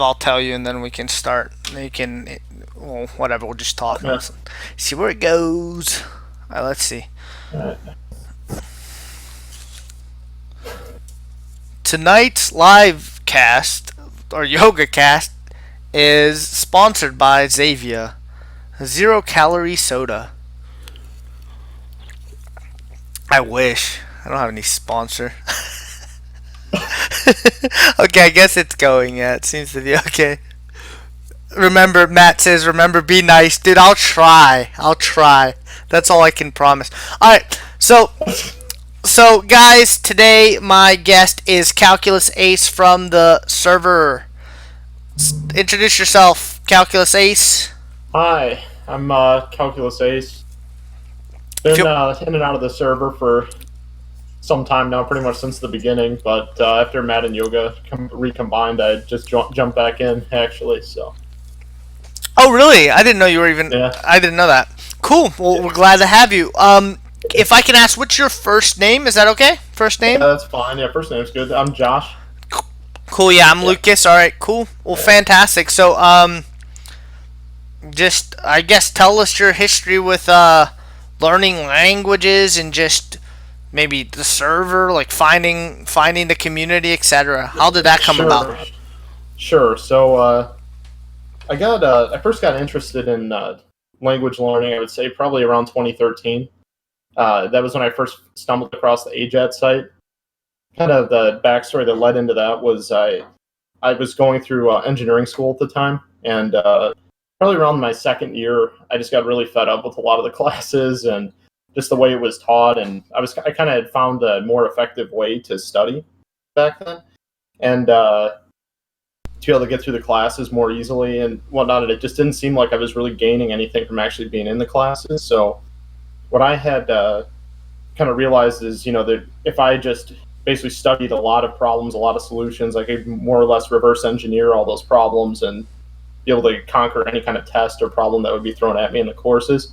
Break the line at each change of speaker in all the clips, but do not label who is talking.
I'll tell you, and then we can start. You can, well, whatever. We'll just talk and
Yeah.
see where it goes. All right, let's see.
All right.
Tonight's live cast or YogaCast is sponsored by Xavier, 0 calorie soda. I wish. I don't have any sponsor. Okay, I guess it's going. Yeah, it seems to be okay. Remember, Matt says, remember, be nice. Dude, I'll try. I'll try. That's all I can promise. Alright, so guys, today my guest is Calculus Ace from the server. Introduce yourself, Calculus Ace.
Hi, I'm Calculus Ace. Been in and out of the server for some time now, pretty much since the beginning. But after Matt and Yoga recombined, I just jumped back in actually. So
Oh, really? I didn't know you were even.
yeah,
I didn't know that. Cool. Well,
yeah,
we're glad to have you. If I can ask, what's your first name? Is that okay? First
yeah,
name?
that's fine. Yeah, first name's good. I'm Josh.
Cool. Yeah, I'm
Yeah,
Lucas. All right. Cool. Well,
yeah.
fantastic. So, just I guess tell us your history with learning languages and just maybe the server, like finding the community, etc. How did that come about?
Sure, sure. So I first got interested in language learning. I would say probably around 2013. That was when I first stumbled across the AJAT site. Kind of the backstory that led into that was I was going through engineering school at the time, and probably around my second year, I just got really fed up with a lot of the classes and just the way it was taught, and I kind of had found a more effective way to study back then, and to be able to get through the classes more easily and whatnot. And it just didn't seem like I was really gaining anything from actually being in the classes. So what I had kind of realized is, that if I just basically studied a lot of problems, a lot of solutions, I could more or less reverse engineer all those problems and be able to conquer any kind of test or problem that would be thrown at me in the courses.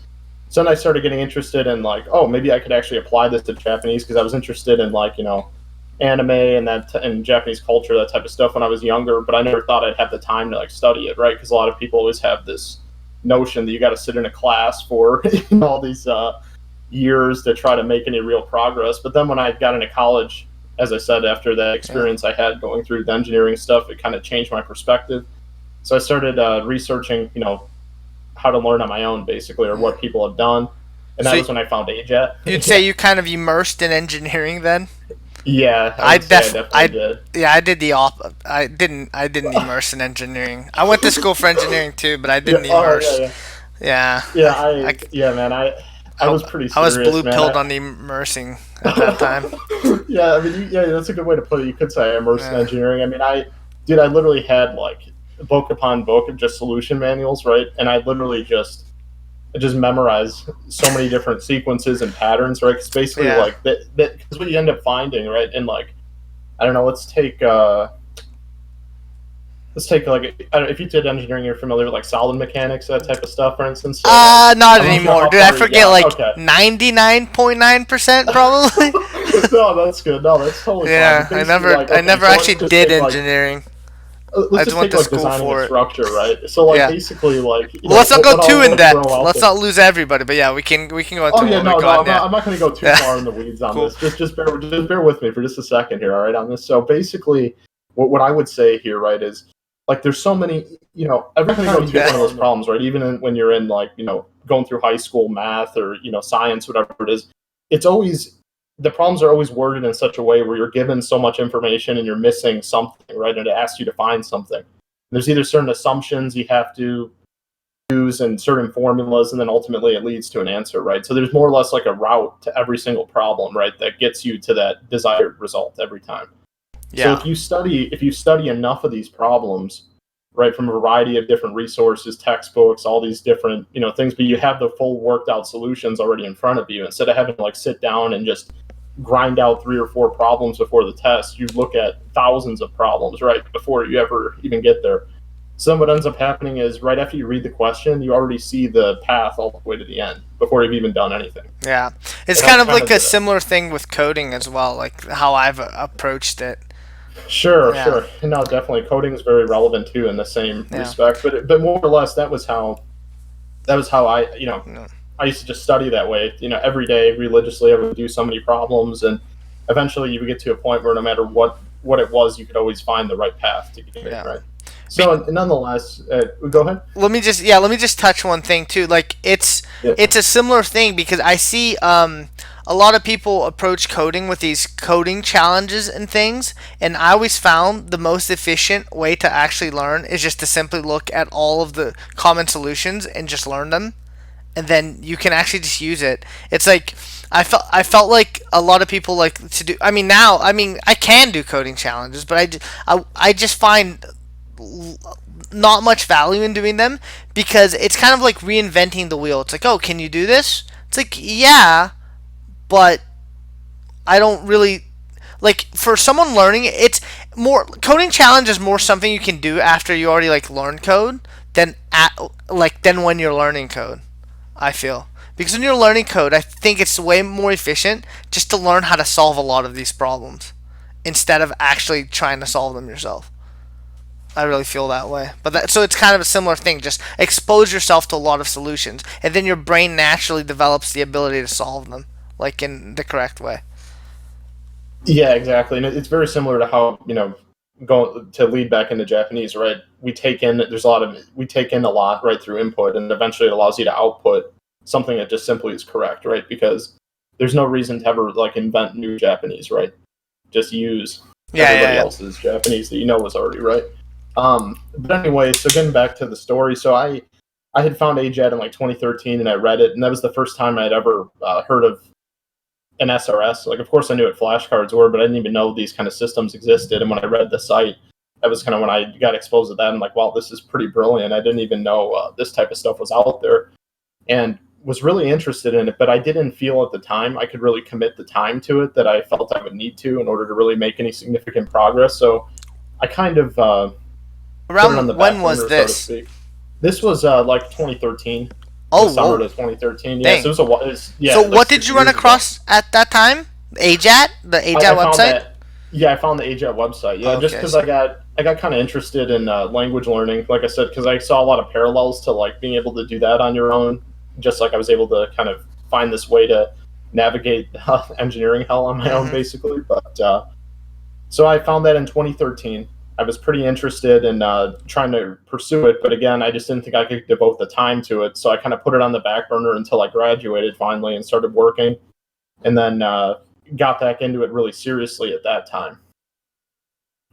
So then I started getting interested in like, oh, maybe I could actually apply this to Japanese because I was interested in like, anime and and Japanese culture, that type of stuff when I was younger, but I never thought I'd have the time to like study it, right? Because a lot of people always have this notion that you got to sit in a class for all these years to try to make any real progress. But then when I got into college, as I said, after that
Yeah.
experience I had going through the engineering stuff, it kind of changed my perspective. So I started researching, how to learn on my own, basically, or
Yeah.
what people have done. And that
So
was when I found AJET.
you'd say
Yeah.
you kind of immersed in engineering then?
Yeah, I
I
would say I
def
definitely
I
did.
Yeah, I did the I didn't immerse in engineering. I went to school for engineering too, but I
Yeah,
didn't
oh, yeah,
immerse.
yeah.
Yeah.
Yeah,
I,
yeah, man, I
I,
was pretty
I was
serious,
blue
man.
pilled on the immersing at that time.
Yeah, I mean, yeah, that's a good way to put it. You could say I immersed in
Yeah.
engineering. I mean, I literally had like book upon book of just solution manuals, right? And I just memorized so many different sequences and patterns, right? Because basically,
Yeah.
like because what you end up finding, right? And like, I don't know, let's take like, I don't, if you did engineering, you're familiar with like solid mechanics, that type of stuff, for instance. So like,
Not
I'm not sure
anymore,
how
dude. I
far you
forget
got.
like
Okay.
99.9% probably.
No, that's good. No, that's totally fine.
Yeah,
But basically, like,
I
okay,
never
so let's
actually
just
did
take like
engineering. I
let's
just
just
went
take
to
like
school
designing a
for it.
structure, right? So like
Yeah.
basically like
Well, let's not go
what
too
I'll
in
throw
depth.
out
Let's
there.
not lose everybody. But yeah, we can go into
Oh
a
yeah,
little bit
no, no,
on. Yeah.
I'm not going to go too
Yeah.
far in the weeds on
Cool.
this. Just bear with me for just a second here, all right? On this, so basically, what I would say here, right, is like there's so many, every time you go through
Yeah.
one of those problems, right, even when you're in like going through high school math or science, whatever it is, it's always the problems are always worded in such a way where you're given so much information and you're missing something, right? And it asks you to find something. There's either certain assumptions you have to use and certain formulas, and then ultimately it leads to an answer, right? So there's more or less like a route to every single problem, right, that gets you to that desired result every time. So
Yeah.
if you study enough of these problems, right, from a variety of different resources, textbooks, all these different things, but you have the full worked out solutions already in front of you instead of having to like sit down and just grind out 3 or 4 problems before the test. You look at thousands of problems right before you ever even get there. So then what ends up happening is right after you read the question, you already see the path all the way to the end before you've even done anything.
Yeah. It's
And
kind
that's
of
kind
like
of
a
the
similar thing with coding as well, like how I've approached it.
Sure,
Yeah,
sure. No, definitely. Coding is very relevant too in the same
yeah,
respect. But more or less, that was how
no,
I used to just study that way. Every day religiously, I would do so many problems, and eventually, you would get to a point where no matter what it was, you could always find the right path to get it
yeah.
right.
Be-
So, nonetheless, go ahead.
let me just touch one thing too. Like
Yeah.
it's a similar thing because I see a lot of people approach coding with these coding challenges and things, and I always found the most efficient way to actually learn is just to simply look at all of the common solutions and just learn them, and then you can actually just use it. It's like I felt like a lot of people like to do. I mean, now I can do coding challenges, but I just find not much value in doing them because it's kind of like reinventing the wheel. It's like, oh, can you do this? It's like, yeah, but I don't really like for someone learning. It's more coding challenge is more something you can do after you already like learn code than than when you're learning code. I feel because when you're learning code, I think it's way more efficient just to learn how to solve a lot of these problems instead of actually trying to solve them yourself. I really feel that way. So it's kind of a similar thing. Just expose yourself to a lot of solutions, and then your brain naturally develops the ability to solve them, like in the correct way.
Yeah, exactly. And it's very similar to how, going to lead back into Japanese, right? We take in a lot right through input, and eventually it allows you to output something that just simply is correct, right? Because there's no reason to ever like invent new Japanese, right? Just use
Yeah,
everybody
yeah,
else's Japanese that you know was already right. But anyway, so getting back to the story, so I had found AJET in like 2013, and I read it, and that was the first time I'd ever heard of an SRS. Like, of course, I knew what flashcards were, but I didn't even know these kind of systems existed. And when I read the site, that was kind of when I got exposed to that. I'm like, wow, this is pretty brilliant. I didn't even know this type of stuff was out there, and was really interested in it. But I didn't feel at the time I could really commit the time to it that I felt I would need to in order to really make any significant progress. So I kind of put it on
Around
the
when
back
was
burner, so to
this?
speak. This was like 2013, the
Oh,
summer
whoa,
to 2013. Yeah, so
dang.
it was
So
like
what did you run
6 years ago.
across at that time? The
I
AJAT
found
website.
that. Yeah, I found the AJET website. Yeah, just
Okay, I
because
see.
I got kind of interested in language learning, like I said, because I saw a lot of parallels to like being able to do that on your own. Just like I was able to kind of find this way to navigate engineering hell on my own,
Mhm.
basically. But so I found that in 2013. I was pretty interested in trying to pursue it, but again, I just didn't think I could devote the time to it. So I kind of put it on the back burner until I graduated finally and started working, and then got back into it really seriously at that time.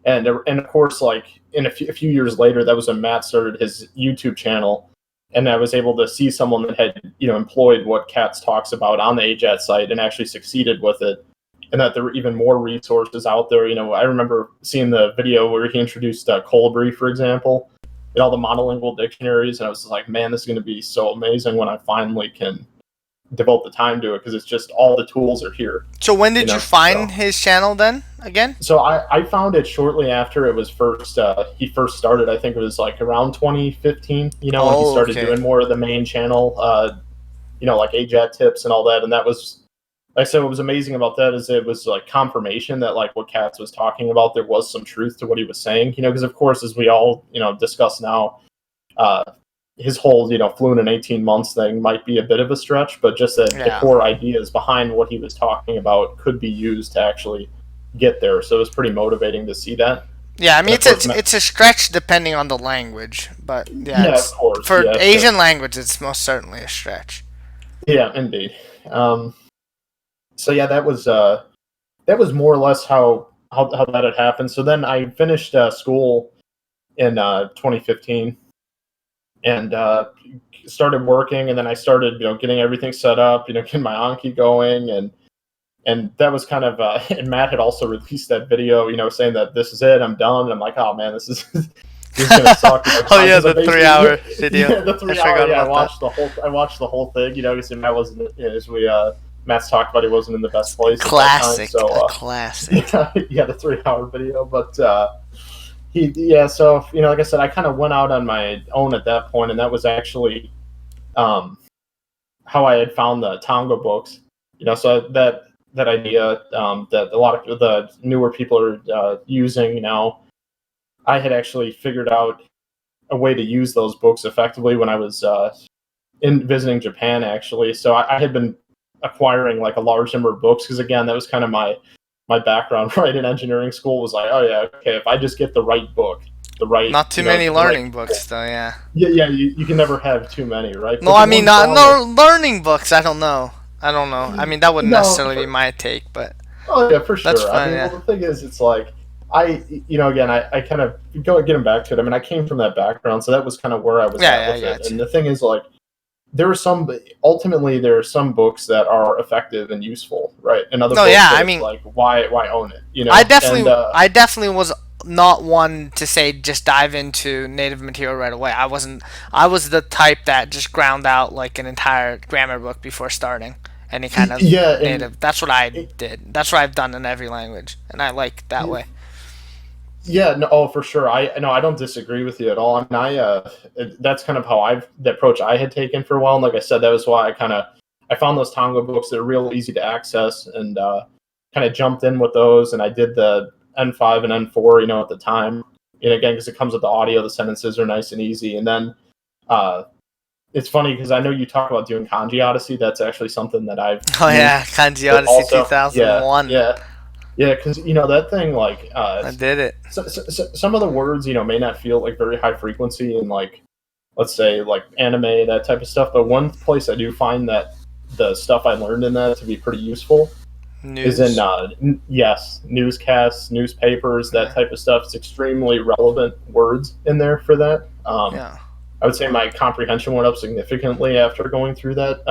And of course, like in a few years later, that was when Matt started his YouTube channel, and I was able to see someone that had employed what Katz talks about on the AJAT site and actually succeeded with it, and that there were even more resources out there. I remember seeing the video where he introduced Colibri, for example, and all the monolingual dictionaries, and I was like, man, this is going to be so amazing when I finally can devote the time to it because it's just all the tools are here,
So when
you
did you
know.
find
So
his channel then again?
so I found it shortly after it was first he first started. I think it was like around 2015, when he
Oh,
started
okay.
doing more of the main channel, like AJAT tips and all that. And that was, like I said, what was amazing about that is it was like confirmation that like what Katz was talking about, there was some truth to what he was saying, because of course, as we all, discuss now, uh, his whole, fluent in 18 months thing might be a bit of a stretch, but just that the
Yeah.
core ideas behind what he was talking about could be used to actually get there. So it was pretty motivating to see that.
Yeah, I mean
And of course,
it's a stretch depending on the language, but yeah,
yeah, of
it's
course,
for
yeah,
Asian language it's most certainly a stretch.
yeah, indeed. Um, so yeah, that was more or less how that had happened. So then I finished school in 2015 and started working, and then I started getting everything set up, getting my Anki going, and that was kind of and Matt had also released that video, saying that this is it, I'm done. And I'm like, oh man, this is this is gonna suck,
Oh yeah,
because I
the three
basically
hour video.
yeah, the
I
3 hour,
forgot
yeah,
about that.
I watched the whole thing, because Matt wasn't, as we Matt's talked about, he wasn't in the best place at that time,
Classic,
so
a classic.
yeah, the 3 hour video, but so like I said, I kind of went out on my own at that point, and that was actually um how I had found the Tonga books. So that that idea that a lot of the newer people are using now. I had actually figured out a way to use those books effectively when I was in visiting Japan, actually. So I had been acquiring like a large number of books because, again, that was kind of my background, right? In engineering school was like, oh yeah, okay, if I just get the right book, the right,
Not too many
the right
learning books, though. Yeah.
yeah, you can never have too many, right?
No,
But the
I mean
one
not
problem,
no learning books. I don't know. I don't know. I mean that wouldn't
no,
necessarily be my take, but
oh yeah, for
that's
sure. I
fine.
mean, well,
Yeah.
the thing is, it's like again, I kind of go getting back to it. I mean, I came from that background, so that was kind of where I was
Yeah.
at
Yeah. I
with it.
got
And
you.
the thing is, like, there are some books that are effective and useful, right? And other
No.
books
Yeah.
that
I
it's
mean,
like, why own it, you know? And
I definitely was not one to say just dive into native material right away. I wasn't. I was the type that just ground out like an entire grammar book before starting any kind of
yeah, and
native. That's what I
it,
did. That's what I've done in every language, and I like that way.
yeah, no, oh, for sure. I don't disagree with you at all. I mean, that's kind of how the approach I had taken for a while. And like I said, that was why I found those Tonga books that are real easy to access, and kind of jumped in with those. And I did the N5 and N4, at the time. And again, because it comes with the audio, the sentences are nice and easy. And then uh, it's funny because I know you talk about doing Kanji Odyssey. That's actually something that I've
Oh
used
yeah, Kanji
but
Odyssey
also, yeah,
2001.
yeah, yeah, because that thing, like,
I did it.
some of the words may not feel like very high frequency in, like, let's say, like, anime, that type of stuff. But one place I do find that the stuff I learned in that to be pretty useful is in
News.
yes, newscasts, newspapers, that
Yeah.
type of stuff. It's extremely relevant words in there for that.
Yeah.
I would say my comprehension went up significantly after going through that.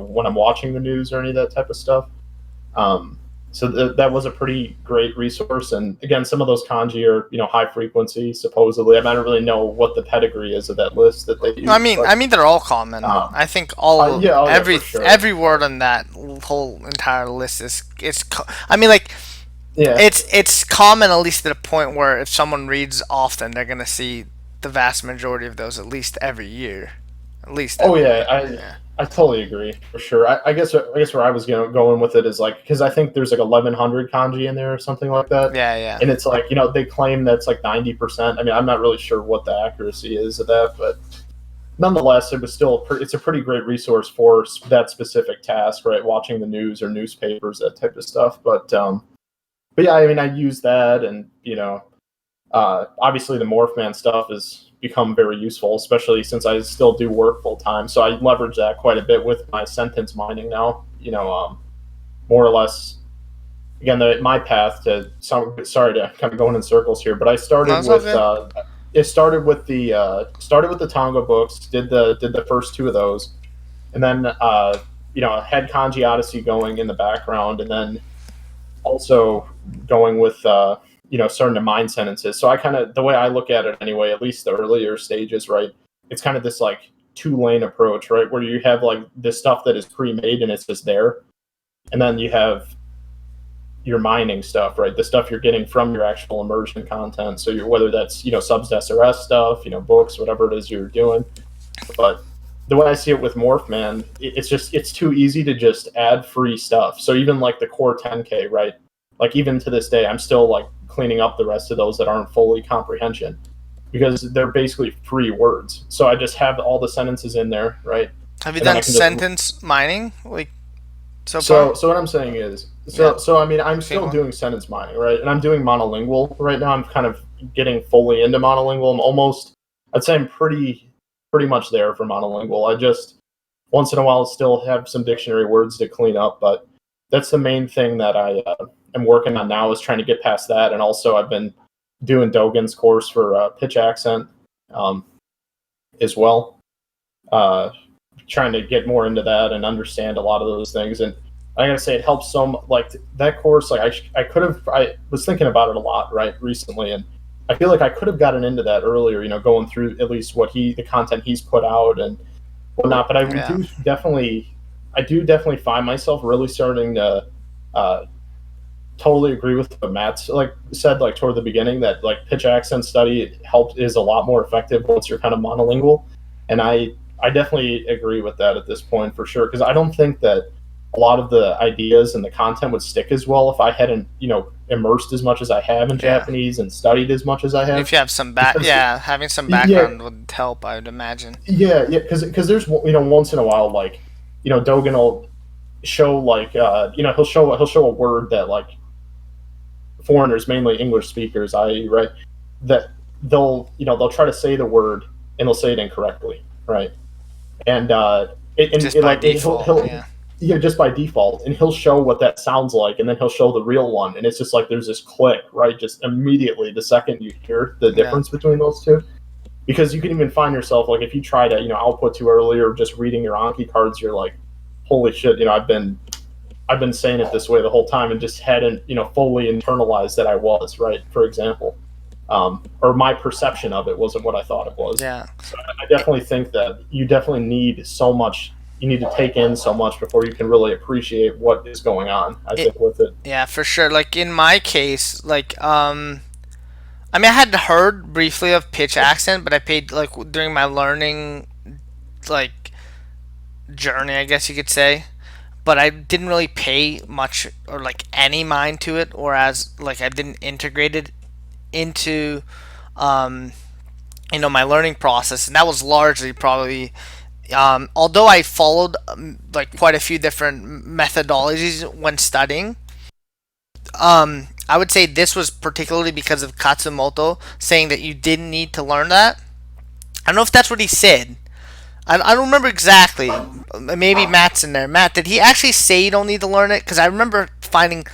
When I'm watching the news or any of that type of stuff. Um, so that was a pretty great resource. And again, some of those kanji are high frequency supposedly. I don't really know what the pedigree is of that list that they
No, I
use,
mean,
but
they're all common.
um,
I think all
yeah, oh yeah, for
every
sure.
every word on that whole entire list is I mean, like
Yeah.
it's common at least to the point where if someone reads often, they're gonna see the vast majority of those at least every year, at least
Oh
every
yeah,
year. Yeah.
I totally agree for sure. I guess where I was going with it is like because I think there's like 1100 kanji in there or something like that,
Yeah. Yeah.
and it's like they claim that's like 90%. I mean, I'm not really sure what the accuracy is of that, but nonetheless, it was still it's a pretty great resource for that specific task, right? Watching the news or newspapers, that type of stuff. But yeah, I mean, I use that, and obviously the Morphman stuff has become very useful, especially since I still do work full time. So I leverage that quite a bit with my sentence mining now. More or less. Again, my path to sorry to kind of going in circles here, but I
No,
started
it's all
with
good.
it started with the Tonga books. Did the first two of those, and then had Kanji Odyssey going in the background, and then also going with starting to mine sentences. So I kind of the way I look at it anyway, at least the earlier stages, right? It's kind of this like 2-lane approach, right? Where you have like this stuff that is pre-made and it's just there, and then you have your mining stuff, right? The stuff you're getting from your actual immersion content. So whether that's subs to SRS stuff, books, whatever it is you're doing. But the way I see it with Morphman, it's too easy to just add free stuff. So even like the core 10K, right? Like even to this day, I'm still like cleaning up the rest of those that aren't fully comprehension because they're basically free words. So I just have all the sentences in there, right?
Have you
And then
done
I can just
sentence mining like so far?
so what I'm saying is
Yeah.
so I mean I'm
Okay.
still
Well.
doing sentence mining, right? And I'm doing monolingual right now. I'm kind of getting fully into monolingual. I'd say I'm pretty much there for monolingual. I just once in a while still have some dictionary words to clean up, but that's the main thing that I am working on now is trying to get past that. And also I've been doing Dogen's course for pitch accent um, as well. Uh, Trying to get more into that and understand a lot of those things. And I gotta say, it helps like that course. Like I was thinking about it a lot right recently, and I feel like I could have gotten into that earlier. Going through at least the content he's put out and whatnot. But
Yeah.
I do definitely find myself really starting to uh, totally agree with what Matt's like said like toward the beginning that like pitch accent study is a lot more effective once you're kind of monolingual, and I definitely agree with that at this point for sure because I don't think that a lot of the ideas and the content would stick as well if I hadn't, immersed as much as I have in
Yeah.
Japanese and studied as much as I have.
If you have some
Because
yeah, having some
yeah,
background would help, I would imagine.
yeah, because there's once in a while like Dogen will show like he'll show a word that like foreigners, mainly English speakers, i.e., right, that they'll try to say the word and they'll say it incorrectly, right? And
Just by
like
default,
he'll
yeah.
yeah, just by default, and he'll show what that sounds like, and then he'll show the real one, and it's just like there's this click, right? Just immediately the second you hear the
Yeah.
difference between those two, because you can even find yourself like if you try to output too early or just reading your Anki cards, you're like, holy shit, I've been saying it this way the whole time and just hadn't fully internalized that I was right. For example, or my perception of it wasn't what I thought it was.
Yeah.
So I definitely think that you definitely need so much. You need to take in so much before you can really appreciate what is going on. I
It,
think with it.
yeah, for sure. Like in my case, like I mean, I had heard briefly of pitch accent, but I paid like during my learning like journey, I guess you could say. But I didn't really pay much or like any mind to it, or as like I didn't integrate it into um, my learning process, and that was largely probably although I followed like quite a few different methodologies when studying. I would say this was particularly because of Katsumoto saying that you didn't need to learn that. I don't know if that's what he said. I don't remember exactly. Maybe Matt's in there. Matt, did he actually say you don't need to learn it? Because I remember finding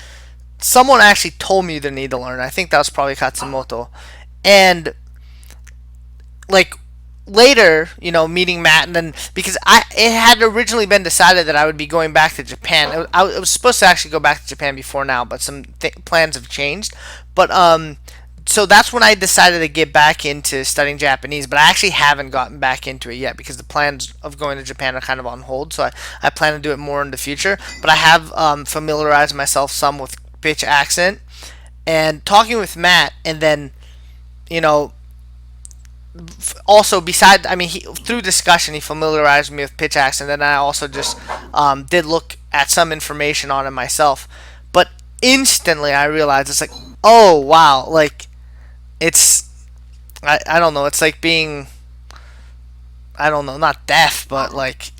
someone actually told me you didn't need to learn it. I think that was probably Katsumoto. And like later, meeting Matt, and then because it had originally been decided that I would be going back to Japan. I was supposed to actually go back to Japan before now, but some plans have changed. But so that's when I decided to get back into studying Japanese. But I actually haven't gotten back into it yet because the plans of going to Japan are kind of on hold. So I plan to do it more in the future. But I have familiarized myself some with pitch accent and talking with Matt, and then you know also beside I mean through discussion he familiarized me with pitch accent, and then I also just did look at some information on it myself, but instantly I realized it's like, oh wow, like it's I don't know, it's like being, I don't know, not deaf, but like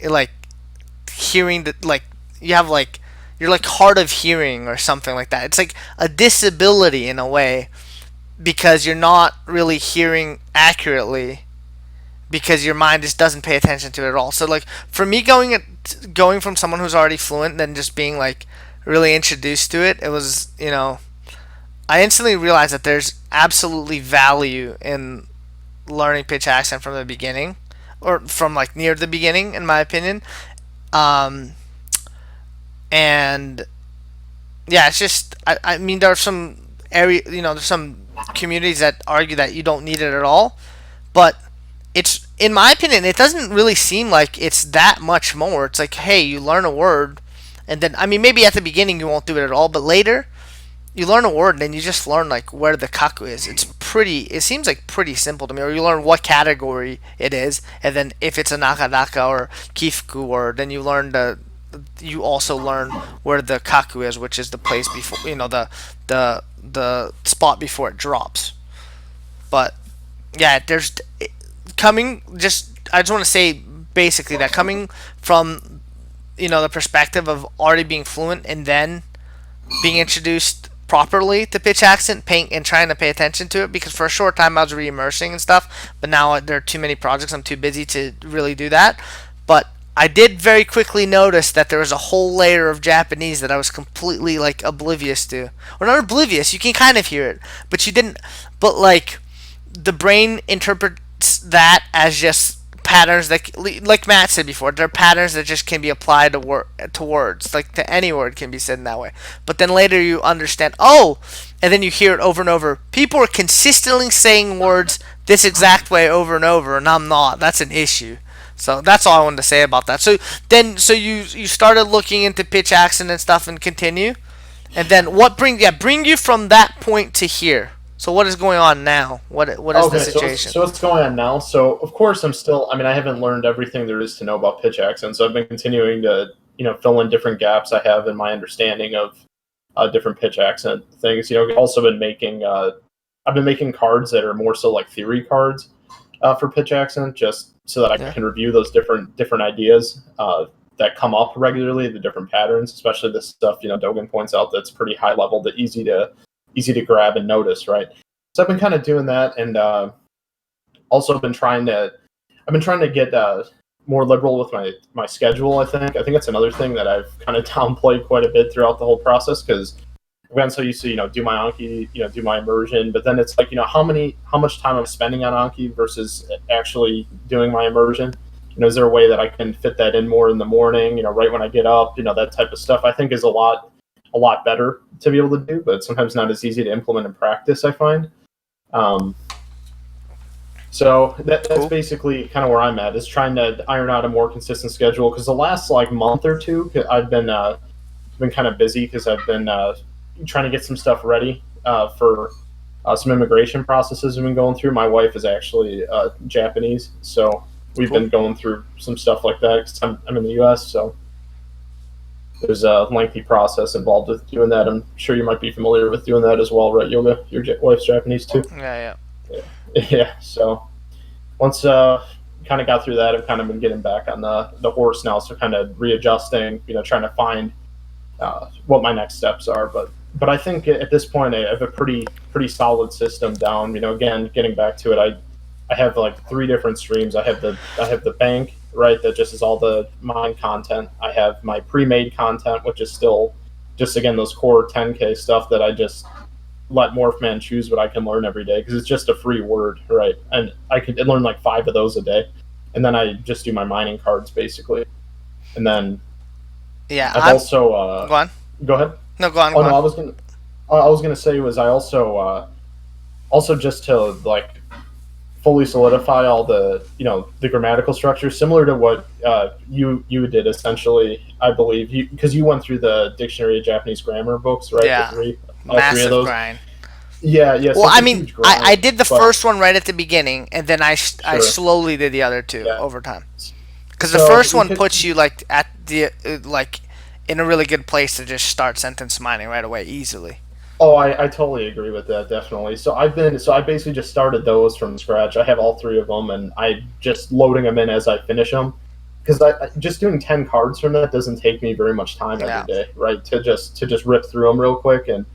hearing the like you have like you're like hard of hearing or something like that. It's like a disability in a way because you're not really hearing accurately because your mind just doesn't pay attention to it at all. So like for me going from someone who's already fluent and then just being like really introduced to it, it was, I instantly realized that there's absolutely value in learning pitch accent from the beginning or from like near the beginning in my opinion. Um and yeah, it's just I mean there are some there's some communities that argue that you don't need it at all, but it's, in my opinion, it doesn't really seem like it's that much more. It's like, hey, you learn a word, and then I mean maybe at the beginning you won't do it at all, but later you learn a word and then you just learn like where the kaku is. It seems like pretty simple to me. Or you learn what category it is, and then if it's a nakadaka or kifuku word, then you also learn where the kaku is, which is the place before, the spot before it drops. But yeah, there's coming just I just want to say basically that coming from the perspective of already being fluent and then being introduced properly to pitch accent, paying and trying to pay attention to it, because for a short time I was re-immersing and stuff, but now there are too many projects, I'm too busy to really do that. But I did very quickly notice that there was a whole layer of Japanese that I was completely like oblivious to, or not oblivious, you can kind of hear it, but you didn't, but like the brain interprets that as just patterns that, like Matt said before, there are patterns that just can be applied to words, like to any word can be said in that way. But then later you understand, oh, and then you hear it over and over. People are consistently saying words this exact way over and over, and I'm not. That's an issue. So that's all I wanted to say about that. So you started looking into pitch accent and stuff and continue, and then what bring you from that point to here? So what is going on now? What is the
Okay,
situation?
so what's going on now? So of course I'm still. I mean, I haven't learned everything there is to know about pitch accent, so I've been continuing to fill in different gaps I have in my understanding of different pitch accent things. I've also been making I've been making cards that are more so like theory cards for pitch accent, just so that I
Yeah.
can review those different ideas that come up regularly, the different patterns, especially this stuff Dogen points out that's pretty high level, that easy to grab and notice, right? So I've been kind of doing that, and also been trying to get more liberal with my schedule. I think that's another thing that I've kind of downplayed quite a bit throughout the whole process, because I've gotten so used to do my Anki, do my immersion, but then it's like how much time I'm spending on Anki versus actually doing my immersion. Is there a way that I can fit that in more in the morning? Right when I get up, that type of stuff. I think is a lot better to be able to do, but sometimes not as easy to implement in practice, I find. So that's
Cool.
basically kind of where I'm at, is trying to iron out a more consistent schedule, because the last like month or two I've been kind of busy, because I've been trying to get some stuff ready for some immigration processes I've been going through. My wife is actually Japanese, so we've
Cool.
been going through some stuff like that, because I'm in the U.S., so there's a lengthy process involved with doing that. I'm sure you might be familiar with doing that as well, right, Yoga? Your wife's Japanese too?
Yeah.
Yeah, so once kind of got through that, I've kind of been getting back on the horse now, so kind of readjusting, trying to find what my next steps are. But I think at this point I have a pretty solid system down. Again, getting back to it, I have like 3 different streams. I have the bank, right, that just is all the mine content. I have my pre-made content, which is still just, again, those core 10K stuff that I just let Morphman choose what I can learn every day, because it's just a free word, right? And I could learn like 5 of those a day, and then I just do my mining cards basically. And then
Yeah.
I've also
Go on.
go ahead.
No, go on.
Oh
Go
no,
on.
I was gonna say was I also just to like fully solidify all the the grammatical structure, similar to what you did essentially. I believe because you went through the Dictionary of Japanese Grammar books, right?
Yeah.
All 3 of
Massive
those.
grind.
Yeah.
Well,
So it's
I
a
mean,
huge
I
grind,
did the
but
first one right at the beginning, and then I
sure,
slowly did the other 2
yeah.
over time. Because the
So
first
we
one
could.
puts you like at the like in a really good place to just start sentence mining right away easily.
Oh, I totally agree with that, definitely. So I basically just started those from scratch. I have all 3 of them, and I just loading them in as I finish them, because I just doing 10 cards from that doesn't take me very much time every
Yeah.
day, right? To just rip through them real quick, and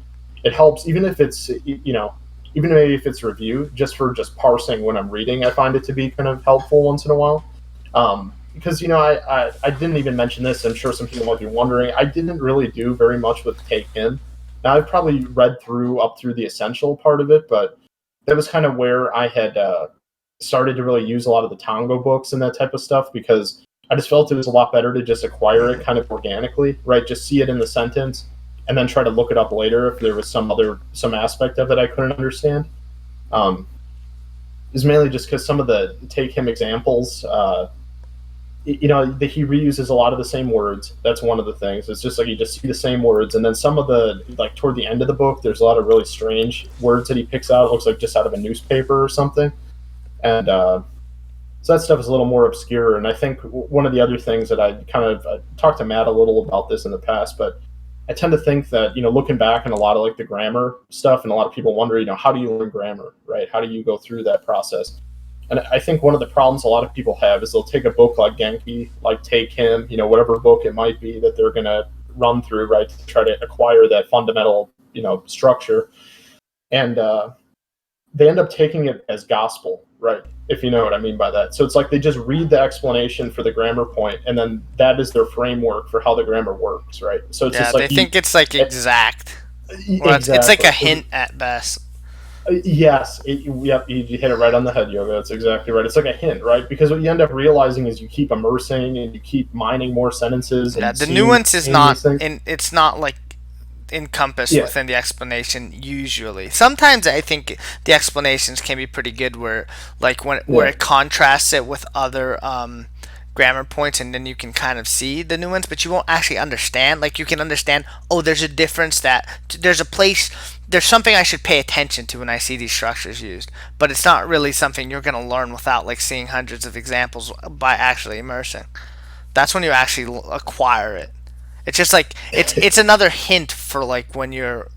it helps, even if it's even maybe if it's review, just for just parsing when I'm reading. I find it to be kind of helpful once in a while. Because I didn't even mention this. I'm sure some people might be wondering. I didn't really do very much with Take In. Now I've probably read up through the essential part of it, but that was kind of where I had started to really use a lot of the Tango books and that type of stuff, because I just felt it was a lot better to just acquire it kind of organically, right? Just see it in the sentence, and then try to look it up later if there was some aspect of it I couldn't understand. Um, is mainly just because some of the Take Him examples, he reuses a lot of the same words. That's one of the things. It's just like you just see the same words, and then some of the, like, toward the end of the book, there's a lot of really strange words that he picks out. It looks like just out of a newspaper or something, and so that stuff is a little more obscure. And I think one of the other things that I kind of talked to Matt a little about this in the past, but I tend to think that, looking back on a lot of like the grammar stuff, and a lot of people wonder, how do you learn grammar, right? How do you go through that process? And I think one of the problems a lot of people have is they'll take a book like Genki, like Take Him, whatever book it might be that they're going to run through, right, to try to acquire that fundamental, structure. And they end up taking it as gospel, right? If you know what I mean by that. So it's like they just read the explanation for the grammar point, and then that is their framework for how the grammar works, right? So it's
Yeah,
just
they
like
think it's like exact. Well, it's like
exactly.
a hint at best.
Yes, yep, you hit it right on the head, Yoga. That's exactly right. It's like a hint, right? Because what you end up realizing is you keep immersing and you keep mining more sentences
Yeah,
and
the
seeing,
nuance is
seeing
not
these things.
in. It's not like encompassed
Yeah,
within the explanation usually. Sometimes I think the explanations can be pretty good where like where
yeah,
it contrasts it with other grammar points, and then you can kind of see the nuance, but you won't actually understand. Like you can understand, oh, there's a difference, that there's a place, there's something I should pay attention to when I see these structures used, but it's not really something you're going to learn without like seeing hundreds of examples by actually immersing. That's when you actually acquire it. It's just like it's another hint for like when you're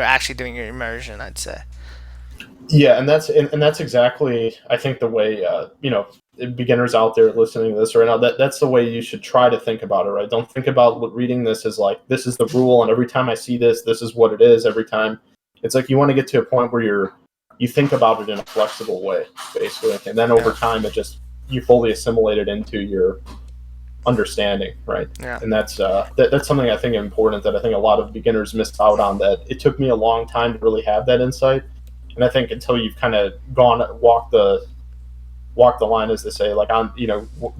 actually doing your immersion, I'd say.
Yeah, and that's exactly I think the way beginners out there listening to this right now, that's the way you should try to think about it, right? Don't think about reading this as like this is the rule, and every time I see this, this is what it is. Every time, it's like you want to get to a point where you think about it in a flexible way, basically, and then over
Yeah.
time, it just you fully assimilate it into your understanding, right?
Yeah.
And that's something I think important that I think a lot of beginners miss out on. That it took me a long time to really have that insight, and I think until you've kind of walk the line, as they say, like on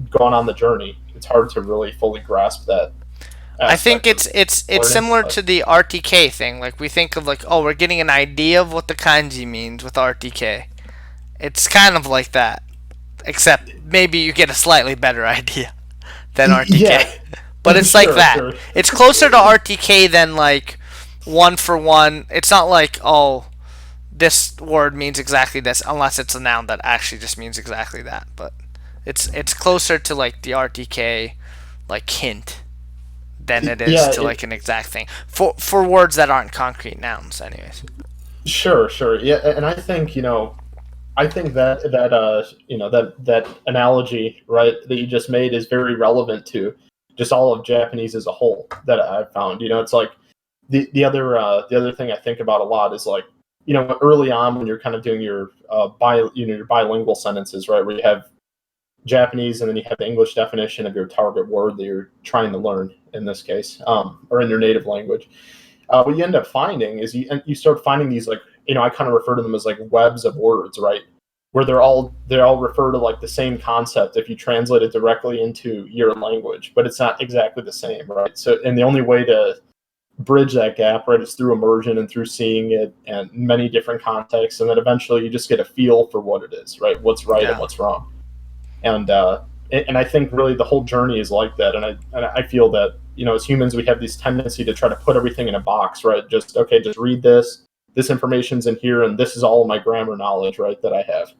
gone on the journey, it's hard to really fully grasp that
I think
aspect of
it's
learning.
similar
But
to the RTK thing. Like we think of like, oh, we're getting an idea of what the kanji means with RTK. It's kind of like that, except maybe you get a slightly better idea than RTK.
yeah,
But it's like
sure,
that.
sure.
It's closer to RTK than like one for one. It's not like, oh, this word means exactly this, unless it's a noun that actually just means exactly that. But it's closer to like the RTK like hint than it is
Yeah,
to like an exact thing for words that aren't concrete nouns. Anyways.
sure. Yeah, and I think I think that analogy, right, that you just made is very relevant to just all of Japanese as a whole that I've found. It's like the other thing I think about a lot is like early on when you're kind of doing your your bilingual sentences, right, where you have Japanese and then you have the English definition of your target word that you're trying to learn in this case, or in your native language. What you end up finding is you start finding these like I kind of refer to them as like webs of words, right? Where they all refer to like the same concept if you translate it directly into your language, but it's not exactly the same, right? So, and the only way to bridge that gap, right, is through immersion and through seeing it and many different contexts, and then eventually you just get a feel for what it is, right? What's right and
Yeah.
what's wrong, and I think really the whole journey is like that, and I feel that as humans we have this tendency to try to put everything in a box, right? Just okay, just read this. This information's in here, and this is all of my grammar knowledge, right? That I have.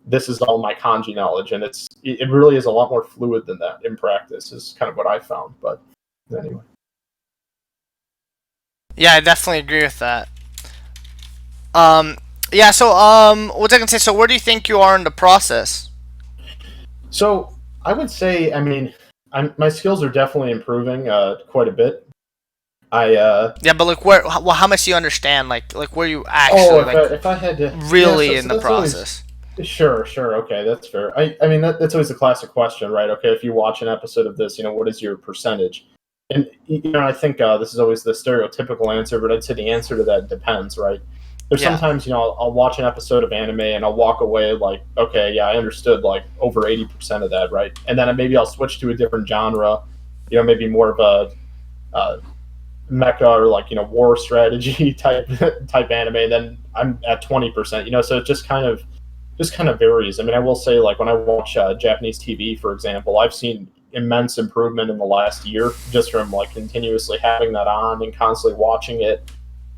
This is all my kanji knowledge, and it really is a lot more fluid than that in practice. Is kind of what I found, but anyway.
Yeah, I definitely agree with that. Um, yeah. So, what was I gonna say? So, where do you think you are in the process?
So I would say, I mean, my skills are definitely improving quite a bit. I
Yeah, but like, well, how much do you understand? Like, where you
oh,
actually like
if I had to, yeah.
really in
So
the
that's always
process?
sure. Okay, that's fair. I mean that's always a classic question, right? Okay, if you watch an episode of this, what is your percentage? And I think this is always the stereotypical answer, but I'd say the answer to that depends, right? There's
Yeah.
sometimes I'll watch an episode of anime and I'll walk away like, okay, yeah, I understood like over 80% of that, right? And then maybe I'll switch to a different genre, maybe more of a mecha or like war strategy type anime. And then I'm at 20%, so it just kind of varies. I mean, I will say, like, when I watch Japanese TV, for example, I've seen immense improvement in the last year just from like continuously having that on and constantly watching it,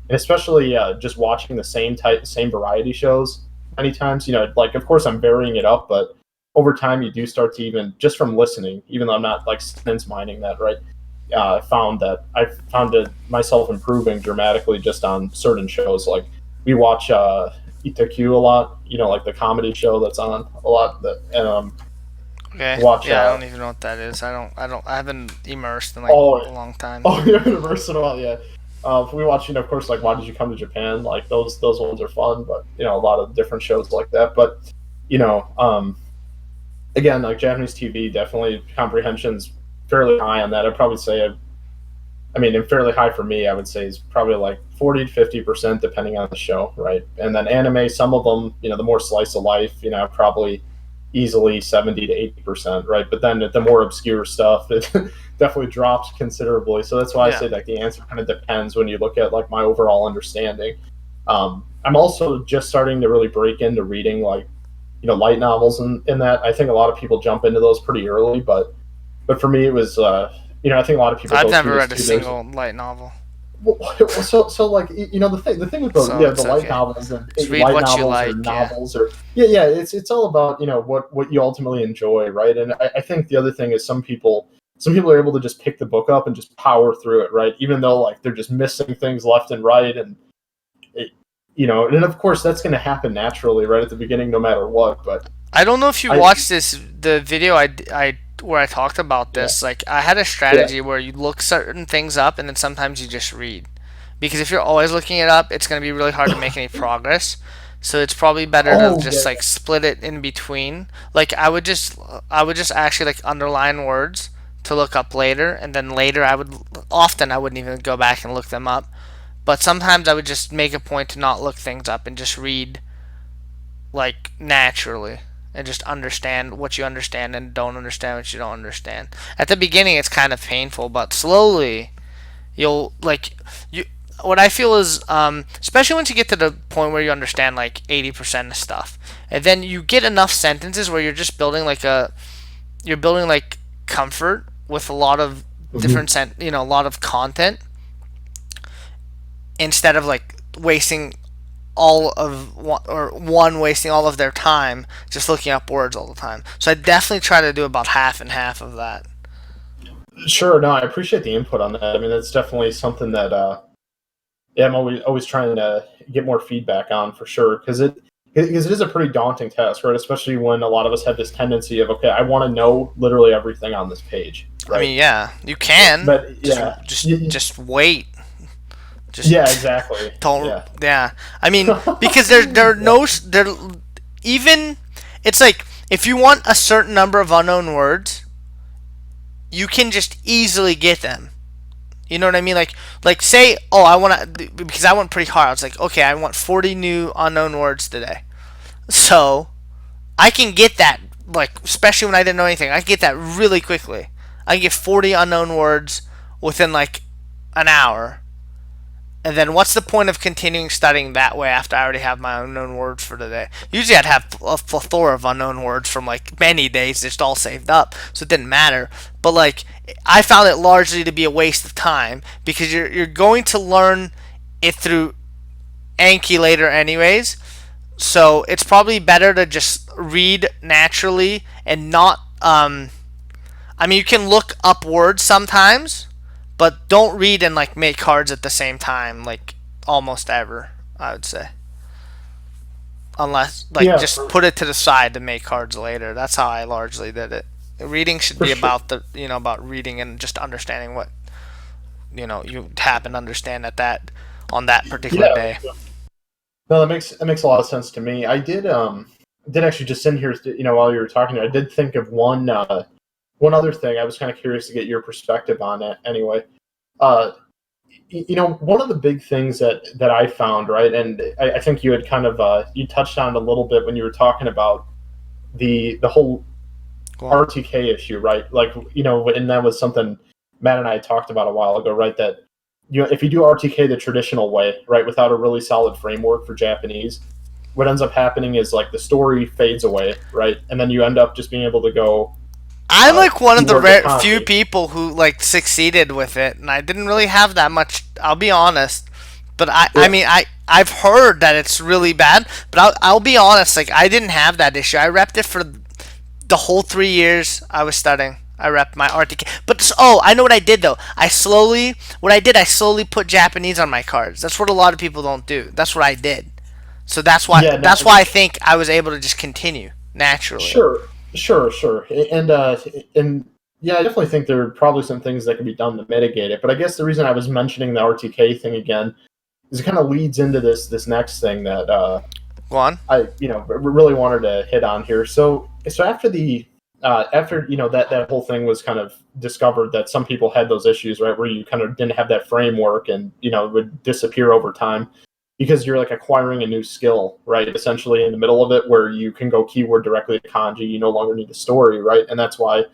and especially just watching the same variety shows many times. Like, of course, I'm varying it up, but over time, you do start to even just from listening, even though I'm not like sentence mining that, right? I found it myself improving dramatically just on certain shows. Like we watch Itaku a lot, like the comedy show that's on a lot.
Okay.
Watch.
Yeah, I don't even know what that is. I haven't immersed in like
Oh,
a long time.
oh, Universal. Yeah. We watch, of course, like Why Did You Come to Japan? Like those ones are fun, but a lot of different shows like that. But you know, um, again, like Japanese TV, definitely comprehension's fairly high on that. I'd probably say I mean, and fairly high for me, I would say is probably like 40 to 50% depending on the show, right? And then anime, some of them, the more slice of life, probably easily 70 to 80%, right? But then the more obscure stuff, it definitely drops considerably. So that's why I
Yeah.
say like the answer kind of depends when you look at like my overall understanding. I'm also just starting to really break into reading like, light novels and that. I think a lot of people jump into those pretty early, but for me, it was, I think a lot of people
I've
go through
never
this
read a
too. There's
single light novel,
so like the thing with
so
the
it's
light
okay.
novels and
Just read
light
what you
novels or
like. Yeah.
novels or yeah, it's all about what you ultimately enjoy, right? And I think the other thing is some people some people are able to just pick the book up and just power through it, right? Even though like they're just missing things left and right, and it, and of course that's going to happen naturally right at the beginning, no matter what. But
I don't know if you
I,
watched the video I where I talked about
yeah,
this. Like, I had a
yeah,
strategy where you look certain things up and then sometimes you just read. Because if you're always looking it up, it's going to be really hard to make any progress. So it's probably better to
oh
just
yeah,
like split it in between. Like, I would just actually like underline words to look up later, and then later I wouldn't even go back and look them up. But sometimes I would just make a point to not look things up and just read like naturally and just understand what you understand and don't understand what you don't understand. At the beginning it's kind of painful, but slowly you'll like you what I feel is especially once you get to the point where you understand like 80% of stuff, and then you get enough sentences where you're just building like you're building like comfort with a lot of
mhm.
a lot of content, instead of like wasting all of one wasting all of their time just looking up words all the time. So I definitely try to do about half and half of that.
Sure. No, I appreciate the input on that. I mean, that's definitely something that yeah, I'm always trying to get more feedback on for sure, because it is a pretty daunting task, right? Especially when a lot of us have this tendency of, okay, I want to know literally everything on this page,
I
right?
mean, yeah, you can
But
just
yeah,
just wait. Just
yeah, exactly,
don't.
yeah.
Yeah, I mean, because there are
Yeah.
no there even it's like if you want a certain number of unknown words, you can just easily get them. You know what I mean? Like say, oh, I want to, because I went pretty hard. I was like, okay, I want 40 new unknown words today. So I can get that, like, especially when I didn't know anything. I can get that really quickly. I can get 40 unknown words within like an hour. And then what's the point of continuing studying that way after I already have my unknown words for today? Usually I'd have a plethora of unknown words from like many days just all saved up, so it didn't matter. But like I found it largely to be a waste of time because you're going to learn it through Anki later anyways. So it's probably better to just read naturally and not I mean, you can look up words sometimes, but don't read and like make cards at the same time, like almost ever. I would say, unless like
Yeah,
just put it to the side to make cards later. That's how I largely did it. Reading should
for
be
sure.
about about reading and just understanding what you happen to understand at that on that particular
Yeah,
day.
no, that makes a lot of sense to me. I did actually just in here, while you were talking, I did think of one other thing. I was kind of curious to get your perspective on it. Anyway, uh, one of the big things that I found, right, and I think you had kind of you touched on it a little bit when you were talking about the whole
Go on.
RTK issue, right? Like, and that was something Matt and I talked about a while ago, right? That if you do RTK the traditional way, right, without a really solid framework for Japanese, what ends up happening is like the story fades away, right, and then you end up just being able to go
I'm like one of the
keyword to
rare few
kanji.
people who like succeeded with it, and I didn't really have that much. I'll be honest, but I
Yeah,
mean, I've heard that it's really bad, but I'll be honest. Like I didn't have that issue. I repped it for the whole 3 years I was studying. I repped my RTK. But oh, I know what I did though. I slowly put Japanese on my cards. That's what a lot of people don't do. That's what I did. So
yeah, no,
that's why I think I was able to just continue naturally.
sure, sure, and yeah, I definitely think there are probably some things that can be done to mitigate it. But I guess the reason I was mentioning the RTK thing again is it kind of leads into this next thing that
Go on.
I really wanted to hit on here. So after that whole thing was kind of discovered that some people had those issues, right, where you kind of didn't have that framework and it would disappear over time because you're like acquiring a new skill, right, essentially in the middle of it, where you can go keyword directly to kanji. You no longer need a story, right, and that's why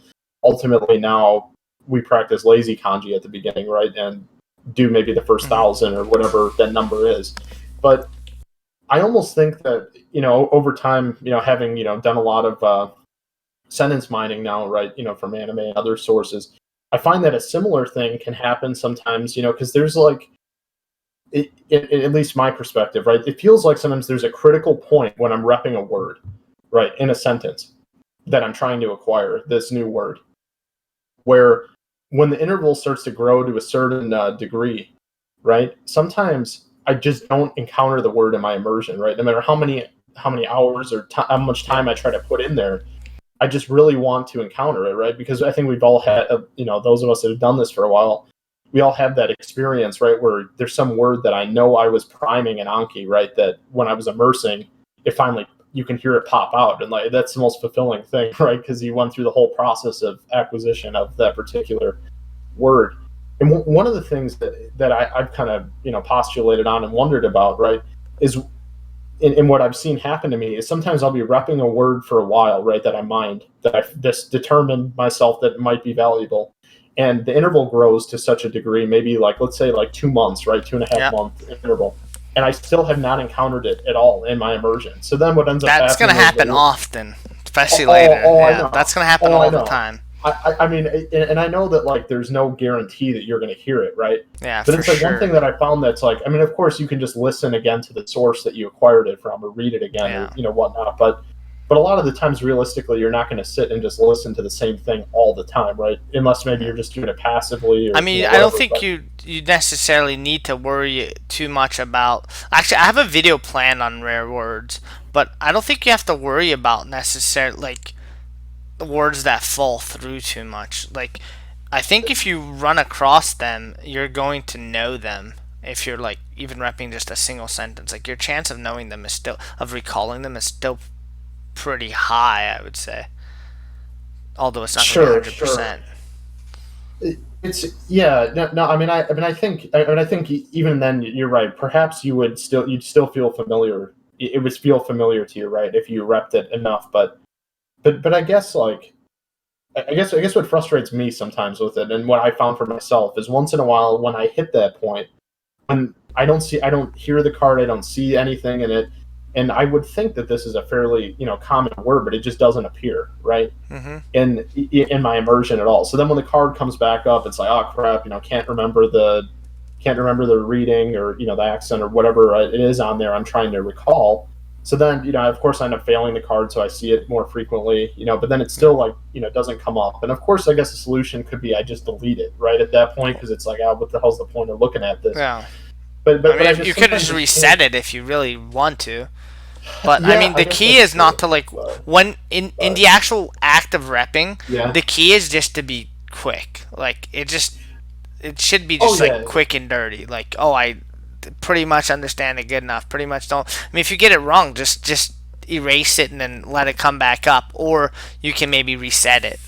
ultimately now we practice lazy kanji at the beginning, right, and do maybe the first
Hmm.
1,000 or whatever that number is. But I almost think that over time, having done a lot of sentence mining now, right, from anime and other sources, I find that a similar thing can happen sometimes, because there's like, at least my perspective, right, it feels like sometimes there's a critical point when I'm repping a word, right, in a sentence that I'm trying to acquire this new word, where when the interval starts to grow to a certain degree, right? Sometimes I just don't encounter the word in my immersion, right? No matter how many hours or how much time I try to put in there, I just really want to encounter it, right? Because I think we've all had, those of us that have done this for a while, we all have that experience, right? Where there's some word that I know I was priming in Anki, right? That when I was immersing, it finally, you can hear it pop out. And like, that's the most fulfilling thing, right? Because you went through the whole process of acquisition of that particular word. And one of the things that I've kind of, postulated on and wondered about, right, is in what I've seen happen to me is sometimes I'll be repping a word for a while, right, that I mind, that I just determined myself that it might be valuable. And the interval grows to such a degree, maybe let's say 2 months, right, 2.5 month interval. And I still have not encountered it at all in my immersion. So then what ends up happening...
That's going to happen often, especially later. That's going to happen all the time.
I mean, and I know that there's no guarantee that you're going to hear it, right?
Yeah,
but it's one thing that I found that's I mean, of course you can just listen again to the source that you acquired it from, or read it again, or whatnot. But a lot of the times, realistically, you're not going to sit and just listen to the same thing all the time, right? Unless maybe you're just doing it passively. Or,
I mean, I don't think you necessarily need to worry too much about. Actually, I have a video planned on rare words, but I don't think you have to worry about necessarily words that fall through too much. I think if you run across them, you're going to know them. If you're even repping just a single sentence, your chance of knowing them is still, of recalling them is still pretty high, I would say. Although it's not going to be 100%.
It's no. I mean, I think even then you're right. Perhaps you'd still feel familiar. It would feel familiar to you, right, if you repped it enough, but I guess I guess what frustrates me sometimes with it, and what I found for myself, is once in a while when I hit that point, when I don't hear the card, I don't see anything in it, and I would think that this is a fairly common word, but it just doesn't appear, right, in my immersion at all. So then when the card comes back up, it's oh crap, can't remember the reading, or the accent, or whatever it is on there I'm trying to recall. So then, of course, I end up failing the card, so I see it more frequently, but then it's still doesn't come up. And of course, I guess the solution could be I just delete it right at that point, because it's what the hell's the point of looking at this?
Yeah.
But
I mean, you could just reset it if you really want to. But I mean, the key is not to when in the actual act of repping, the key is just to be quick. It should be just quick and dirty. I pretty much understand it good enough. Pretty much don't. I mean, if you get it wrong, just erase it and then let it come back up, or you can maybe reset it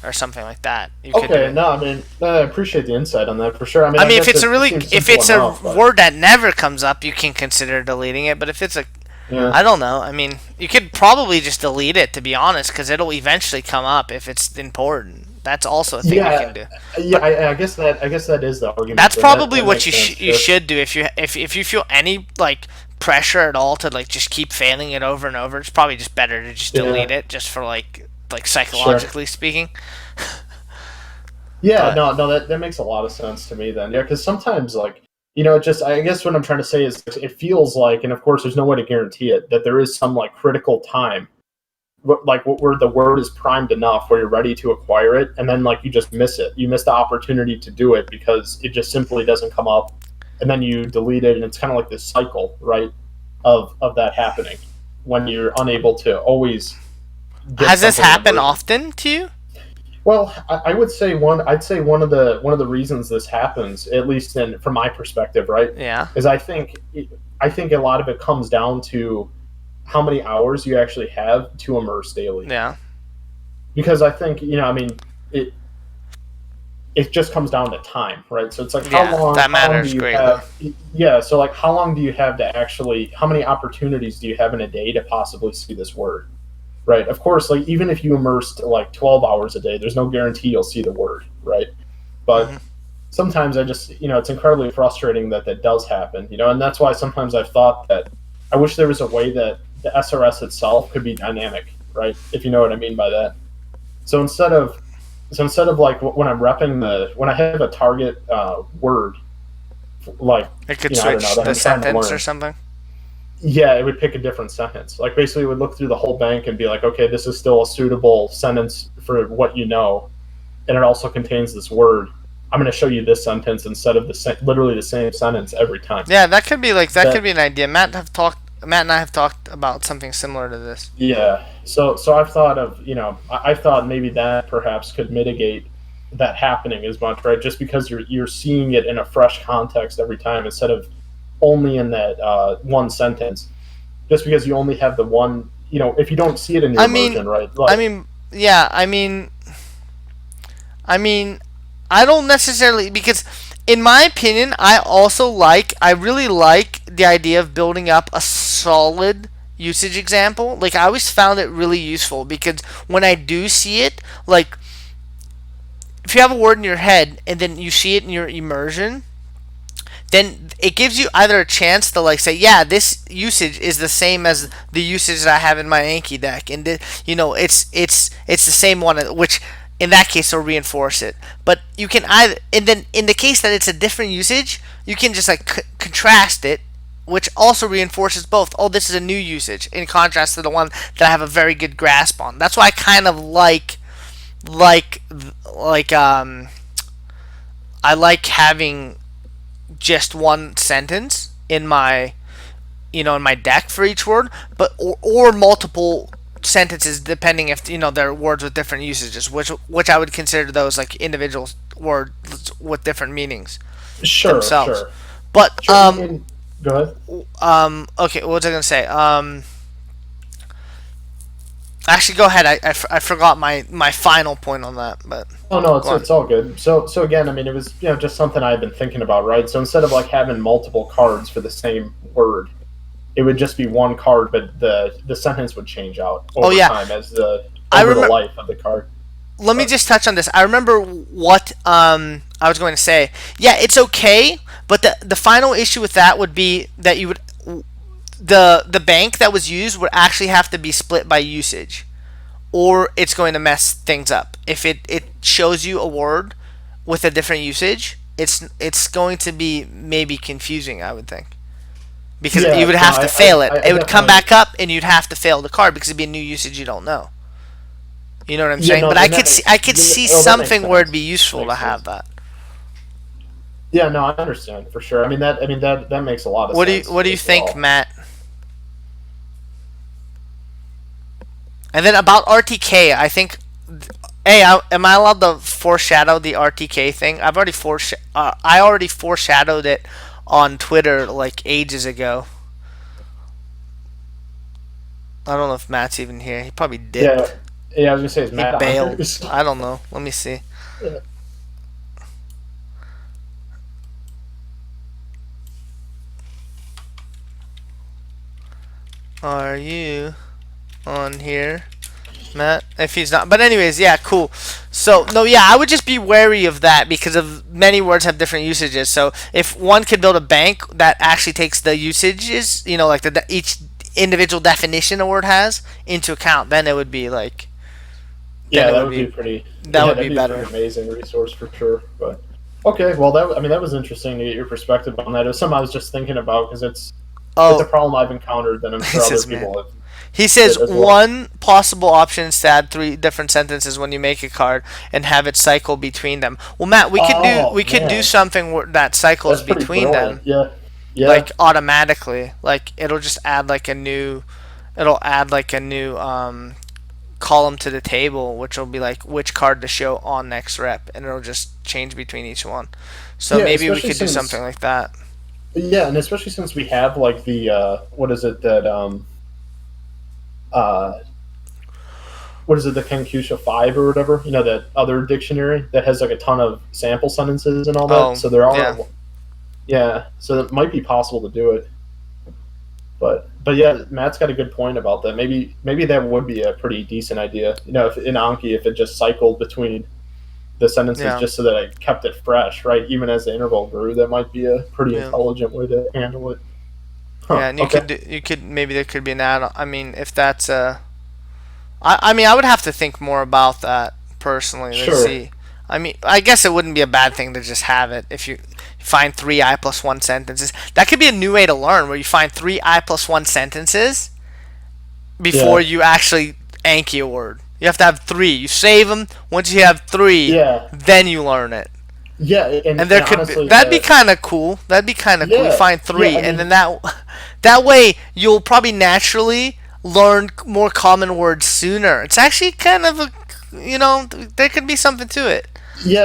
or something like that.
No, I mean, I appreciate the insight on that for sure. I mean,
if it's a word that never comes up, you can consider deleting it. But if it's I don't know. I mean, you could probably just delete it, to be honest, because it'll eventually come up if it's important. That's also a thing you can do.
I guess that is the argument.
That's probably what you should do if you feel any pressure at all to just keep failing it over and over. It's probably just better to just delete it, just for psychologically speaking.
That makes a lot of sense to me then. Yeah, because sometimes I guess what I'm trying to say is it feels and of course there's no way to guarantee it, that there is some critical time where the word is primed enough where you're ready to acquire it, and then you just miss it. You miss the opportunity to do it because it just simply doesn't come up, and then you delete it, and it's kind of this cycle, right, of that happening when you're unable to always get.
Has this happened often to you?
Well, I would say one of the reasons this happens, at least from my perspective, right?
Yeah.
Is I think a lot of it comes down to how many hours you actually have to immerse daily.
Yeah.
Because I think, it just comes down to time, right? So it's how long
that matters greatly.
So how long do you have to actually, how many opportunities do you have in a day to possibly see this word? Right. Of course, even if you immersed 12 hours a day, there's no guarantee you'll see the word, right? But sometimes I just, it's incredibly frustrating that does happen, and that's why sometimes I've thought that I wish there was a way that the SRS itself could be dynamic, right? If you know what I mean by that. So instead of when I'm repping when I have a target word,
it could switch the sentence or something.
Yeah, it would pick a different sentence. Basically, it would look through the whole bank and be okay, this is still a suitable sentence for what you know. and it also contains this word, I'm going to show you this sentence instead of literally the same sentence every time.
Yeah, that could be like that could
That
be an idea. Matt and I have talked about something similar to this.
Yeah. So I've thought of, I've thought maybe that perhaps could mitigate that happening as much, right? Just because you're seeing it in a fresh context every time instead of only in that one sentence. Just because you only have the one, if you don't see it in your
I mean,
immersion, right?
I
Like,
mean, yeah, I mean, I don't necessarily because, in my opinion, I really like the idea of building up a solid usage example. Like I always found it really useful because when I do see it, like if you have a word in your head and then you see it in your immersion, then it gives you either a chance to like say, yeah, this usage is the same as the usage that I have in my Anki deck, and it's the same one, which in that case will reinforce it. But you can either, and then in the case that it's a different usage, you can just like contrast it, which also reinforces both. Oh, this is a new usage in contrast to the one that I have a very good grasp on. That's why I kind of like like I like having just one sentence in my in my deck for each word, but or multiple sentences depending if they're words with different usages, which I would consider those like individual words with different meanings
sure,
themselves.
sure,
But
sure. Go ahead.
okay, what was I gonna say? Actually, go ahead. I forgot my final point on that, but
Oh no,
go on.
it's all good. So again, I mean, it was just something I had been thinking about, right? So instead of like having multiple cards for the same word, it would just be one card, but the sentence would change out
Oh
over
yeah,
time as
I
over the
remember.
life of the card.
Let me
But
just touch on this. I remember what I was going to say. Yeah, it's okay, but the final issue with that would be that you would the bank that was used would actually have to be split by usage, or it's going to mess things up. If it shows you a word with a different usage, it's going to be maybe confusing, I would think. Because you
yeah,
would
no,
have to fail it.
I
It would come
definitely
back up and you'd have to fail the card because it'd be a new usage you don't know. You know what I'm
yeah
saying?
no,
But
and that makes
I could see
that makes
something where it'd
sense.
be useful to
Makes
have
sense.
that.
Yeah, no, I understand for sure. That makes a lot of sense
What do you
as
think,
well.
Matt? And then about RTK, I think. Hey, am I allowed to foreshadow the RTK thing? I already foreshadowed it on Twitter like ages ago. I don't know if Matt's even here. He probably
Yeah,
dipped.
yeah. I was gonna say, is
He
Matt on here?
bailed. I don't know. Let me see. Are you on here, Matt? If he's not, but anyways, yeah, cool. So no, yeah, I would just be wary of that because of many words have different usages. So if one could build a bank that actually takes the usages, like each individual definition a word has into account, then it would be like, then
Yeah,
it
that
would
would be
be
pretty.
that
Yeah,
would
that'd
be
be a pretty
better.
amazing resource for sure. But okay, well, that was interesting to get your perspective on that. It was something I was just thinking about because it's a
Oh,
problem I've encountered that I'm sure
this
other
is Matt.
people have
He says
did as well.
one possible option is to add three different sentences when you make a card and have it cycle between them. Well, Matt, we
Oh
could do
man,
something that cycles
that's pretty
between them
brilliant. Yeah, yeah,
like automatically. Like it'll just add like a new column to the table, which will be like which card to show on next rep, and it'll just change between each one. So
yeah.
maybe we
Especially
could do something
since
like that.
yeah, and especially since we have like the what is it that uh what is it, the Kenkusha 5 or whatever, that other dictionary that has like a ton of sample sentences and all that.
Oh,
So there are,
yeah.
yeah, so it might be possible to do it. But yeah, Matt's got a good point about that. Maybe that would be a pretty decent idea. If in Anki, if it just cycled between the sentences
Yeah.
just so that I kept it fresh, right? Even as the interval grew, that might be a pretty
Yeah.
intelligent way to handle it. Huh.
Yeah, and
Okay.
you could maybe there could be an add. I mean, if that's I mean, I would have to think more about that personally to
Sure.
see. I mean, I guess it wouldn't be a bad thing to just have it if you find three I plus one sentences. That could be a new way to learn, where you find three I plus one sentences before
Yeah.
you actually Anki a word. You have to have three. You save them. Once you have three,
Yeah,
then you learn it.
yeah,
And
and honestly,
that'd be kind of cool. That'd be kind of cool. You
yeah,
find
yeah.
three,
I
and
mean,
then that way you'll probably naturally learn more common words sooner. It's actually kind of there could be something to it.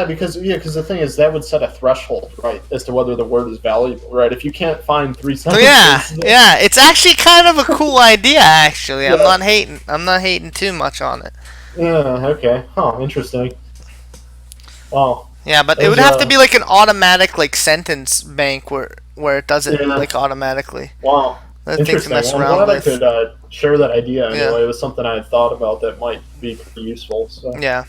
because the thing is that would set a threshold, right, as to whether the word is valuable, right? If you can't find three
So yeah,
sentences,
yeah, it's actually kind of a cool idea. Actually, I'm
yeah,
not hating. I'm not hating too much on it.
yeah, okay, huh, interesting. Wow,
Yeah, but it
those
would have to be like an automatic like sentence bank where it does it
yeah,
like automatically.
wow,
Another thing to
interesting.
mess
Well, I'm
around
glad I
with.
could share that idea.
Yeah,
Anyway, it was something I had thought about that might be pretty useful. So,
yeah.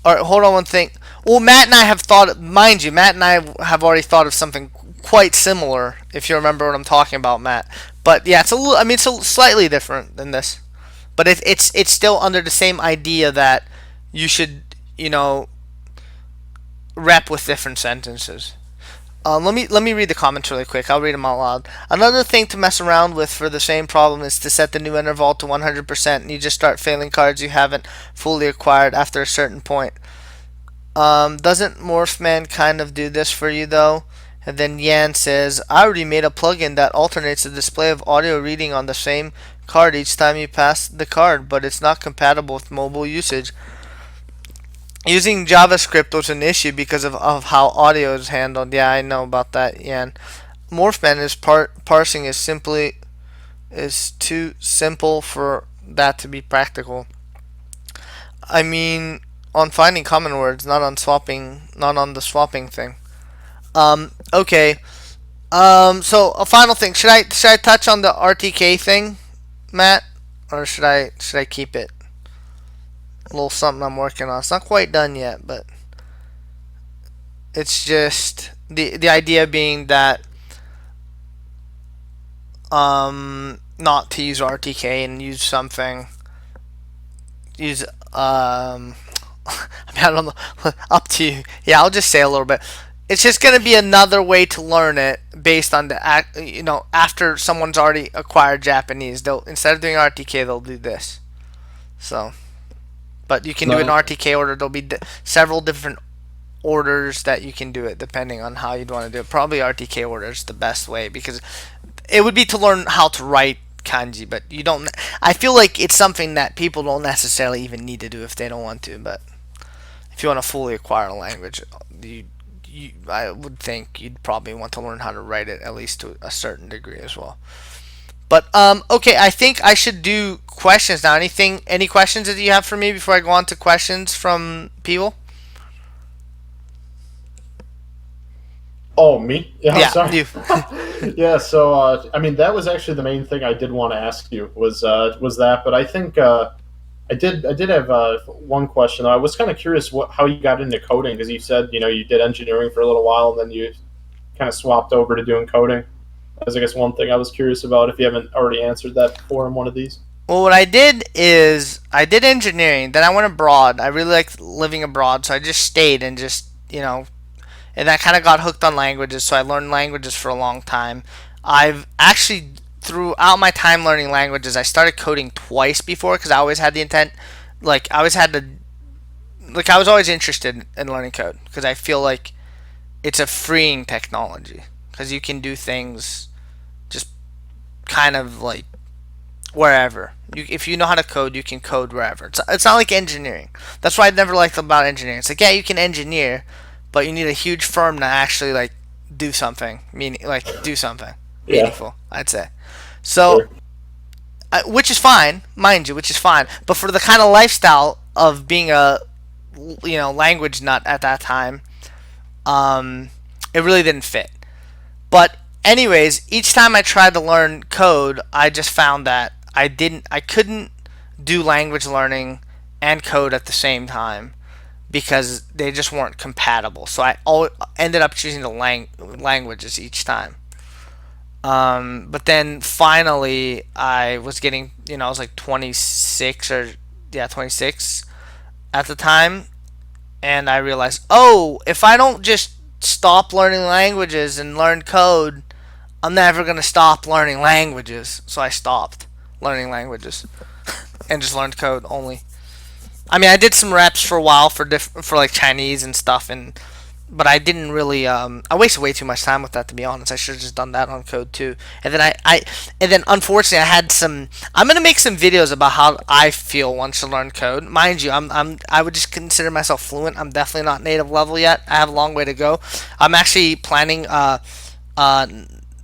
All right, hold on one thing. Well, Matt and I have thought, mind you, Matt and I have already thought of something quite similar. If you remember what I'm talking about, Matt. But yeah, it's a little. I mean, it's slightly different than this, but it's still under the same idea that you should rep with different sentences. Let me read the comments really quick. I'll read them out loud. Another thing to mess around with for the same problem is to set the new interval to 100%, and you just start failing cards you haven't fully acquired after a certain point. Doesn't Morphman kind of do this for you though? And then Yan says, I already made a plugin that alternates the display of audio reading on the same card each time you pass the card, but it's not compatible with mobile usage. Using JavaScript was an issue because of how audio is handled. Yeah, I know about that, Yan. Morphman is parsing is too simple for that to be practical. I mean, on finding common words, not on the swapping thing. Okay. So a final thing. Should I touch on the RTK thing, Matt, or should I keep it? A little something I'm working on. It's not quite done yet, but it's just the idea being that not to use RTK and use something use I mean, I don't know, up to you. Yeah, I'll just say a little bit. It's just going to be another way to learn it based on after someone's already acquired Japanese, they'll instead of doing RTK they'll do this. So but you can do an
no,
RTK order. There'll be several different orders that you can do it depending on how you'd want to do it. Probably RTK order is the best way because it would be to learn how to write kanji, but you don't. I feel like it's something that people don't necessarily even need to do if they don't want to. But if you want to fully acquire a language, I would think you'd probably want to learn how to write it at least to a certain degree as well. But okay, I think I should do questions now. Any questions that you have for me before I go on to questions from people?
oh, me? Yeah, I'm
Yeah,
sorry.
you.
Yeah, so I mean, that was actually the main thing I did want to ask you was that, but I think I did have one question. I was kind of curious how you got into coding because you said you did engineering for a little while and then you kind of swapped over to doing coding. That was, I guess, one thing I was curious about. If you haven't already answered that before in one of these.
Well, what I did is I did engineering. Then I went abroad. I really liked living abroad, so I just stayed and just and I kind of got hooked on languages. So I learned languages for a long time. I've actually throughout my time learning languages, I started coding twice before because I always had the intent, like I always had the, like I was always interested in learning code because I feel like it's a freeing technology because you can do things just kind of like wherever. If you know how to code, you can code wherever. It's not like engineering. That's why I never liked about engineering. It's like, yeah, you can engineer, but you need a huge firm to actually like do something, do something
Yeah,
meaningful, I'd say. So,
sure.
which is fine, mind you, which is fine. But for the kind of lifestyle of being a language nut at that time, it really didn't fit. But anyways, each time I tried to learn code, I just found that I couldn't do language learning and code at the same time because they just weren't compatible. So I ended up choosing the languages each time. But then finally, I was getting, I was like 26 or yeah, 26 at the time, and I realized, oh, if I don't just stop learning languages and learn code, I'm never gonna stop learning languages. So I stopped learning languages and just learned code only. I mean, I did some reps for a while for like Chinese and stuff, and but I didn't really. I wasted way too much time with that, to be honest. I should have just done that on code too. And then and then unfortunately, I had some. I'm gonna make some videos about how I feel once you learn code. Mind you, I would just consider myself fluent. I'm definitely not native level yet. I have a long way to go. I'm actually planning a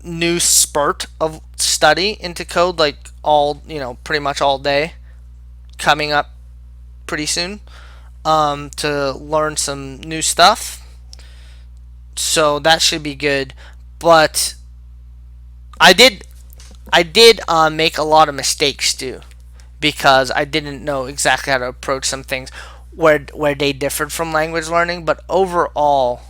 new spurt of study into code, like all pretty much all day, coming up pretty soon. To learn some new stuff, so that should be good. But I did make a lot of mistakes too, because I didn't know exactly how to approach some things where they differed from language learning. But overall,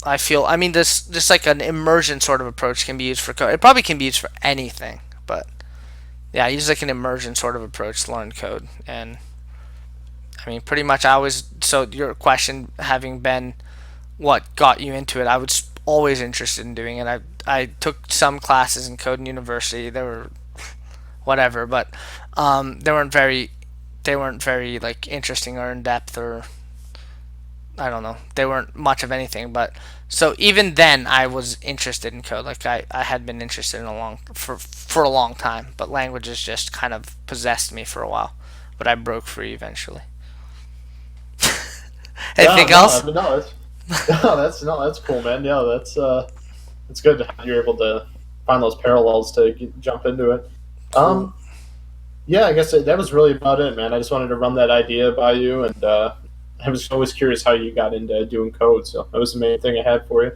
I feel, I mean, this just like an immersion sort of approach can be used for code. It probably can be used for anything, but yeah, I use like an immersion sort of approach to learn code. And I mean, pretty much I always, so your question having been what got you into it, I was always interested in doing it. I took some classes in code in university. They were whatever, but they weren't very like interesting or in depth, or I don't know. They weren't much of anything. But so even then, I was interested in code. Like I had been interested in for a long time, but languages just kind of possessed me for a while. But I broke free eventually.
Yeah,
Anything else?
no, that's cool, man. Yeah, that's good that you're able to find those parallels to jump into it.
Cool.
Yeah, I guess that was really about it, man. I just wanted to run that idea by you, and I was always curious how you got into doing code, so that was the main thing I had for you.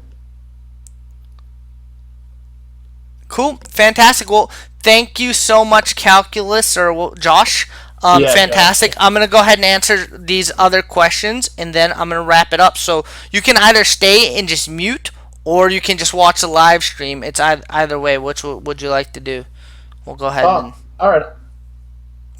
Cool, fantastic. Well, thank you so much, Calculus or Josh.
Yeah, Josh.
Fantastic. I'm gonna go ahead and answer these other questions, and then I'm gonna wrap it up. So you can either stay and just mute, or you can just watch the live stream. It's either way. Which would you like to do? We'll go ahead and
All right.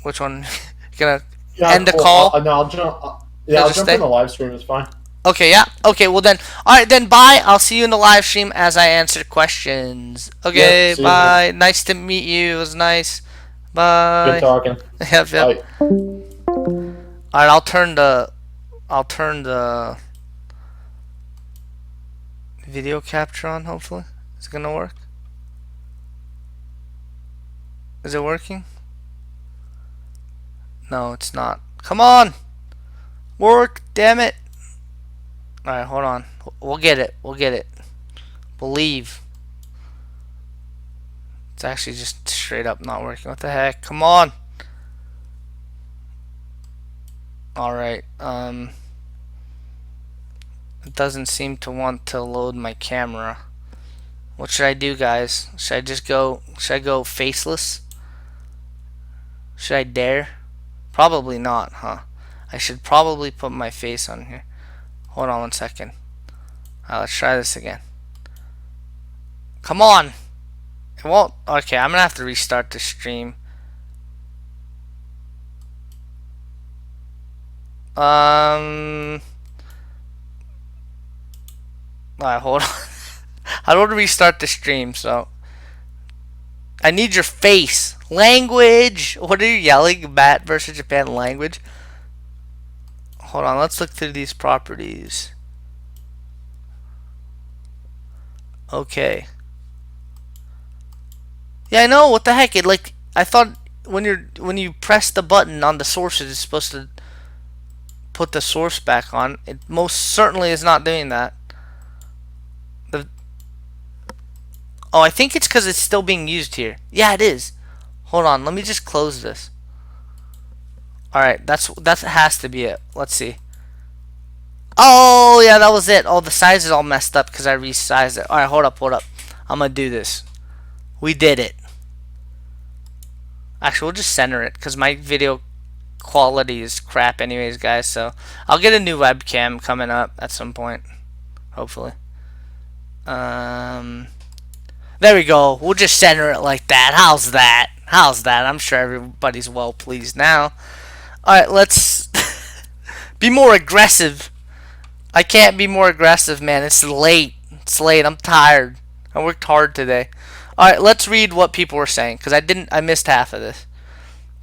which one? You gonna
Yeah,
end the
cool.
call?
No, I'll jump. Yeah,
You'll
I'll
just
jump
stay.
in the live stream. It's fine.
Okay, yeah. Okay, well then. All right, then. Bye. I'll see you in the live stream as I answer questions.
Yep.
Okay,
See you, man.
bye. Nice to meet you. It was nice.
Good
Bye.
talking.
Yep, yep.
Bye.
All right, I'll turn the video capture on. Hopefully, is it gonna work? Is it working? No, it's not. Come on, work! Damn it! All right, hold on. We'll get it. We'll get it. Believe. It's actually just straight up not working. What the heck? Come on. All right. It doesn't seem to want to load my camera. What should I do, guys? Should I just go? Should I go faceless? Should I dare? Probably not, huh? I should probably put my face on here. Hold on 1 second. Alright, let's try this again. Come on! It won't. Okay, I'm gonna have to restart the stream. Alright, hold on. I don't want to restart the stream, so I need your face. Language! What are you yelling? Matt versus Japan language? Hold on, let's look through these properties. Okay. Yeah, I know, what the heck? It like I thought when you press the button on the sources it's supposed to put the source back on. It most certainly is not doing that. Oh, I think it's because it's still being used here. Yeah, it is. Hold on, let me just close this. Alright, that has to be it. Let's see. Oh, yeah, that was it. Oh, the size is all messed up because I resized it. Alright, hold up. I'm gonna do this. We did it. Actually, we'll just center it because my video quality is crap anyways, guys. So I'll get a new webcam coming up at some point. Hopefully. There we go. We'll just center it like that. How's that? I'm sure everybody's well pleased now. Alright, let's be more aggressive. I can't be more aggressive, man. It's late. I'm tired. I worked hard today. Alright, let's read what people were saying, because I missed half of this.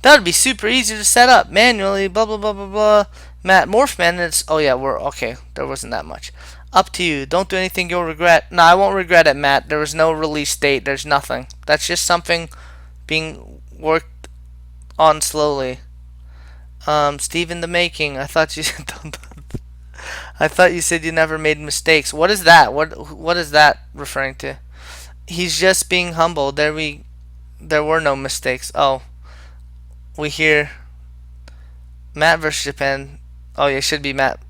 That would be super easy to set up manually. Blah blah blah blah blah. Matt Morphman. It's oh yeah, we're okay. There wasn't that much. Up to you. Don't do anything you'll regret. No, I won't regret it, Matt. There was no release date. There's nothing. That's just something being worked on slowly. Steve in the making. I thought you said I thought you said you never made mistakes. What is that? What is that referring to? He's just being humble. There were no mistakes. Oh, we hear Matt versus Japan. Oh, yeah, it should be Matt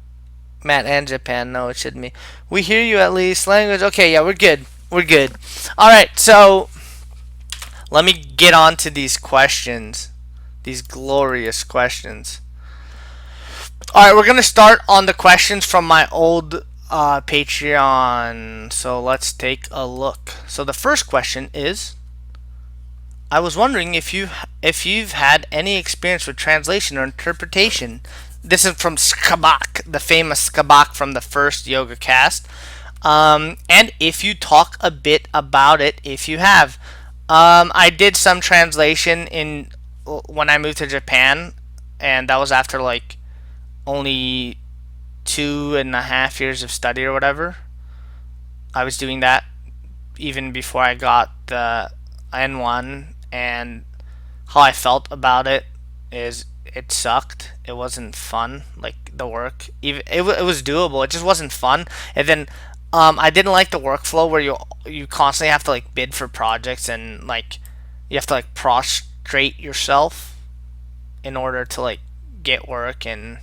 and Japan. No, it shouldn't be. We hear you at least. Language. Okay, yeah, we're good. We're good. All right, so let me get on to these questions. These glorious questions. All right, we're gonna start on the questions from my old Patreon. So let's take a look. So the first question is, I was wondering if you've had any experience with translation or interpretation. This is from Skabak, the famous Skabak from the first YogaCast. And if you talk a bit about it, if you have. I did some translation in when I moved to Japan, and that was after like only 2.5 years of study or whatever. I was doing that even before I got the N1, and how I felt about it is it sucked. It wasn't fun. Like the work, even it was doable. It just wasn't fun. And then I didn't like the workflow where you constantly have to like bid for projects, and like you have to like prostrate yourself in order to like get work. And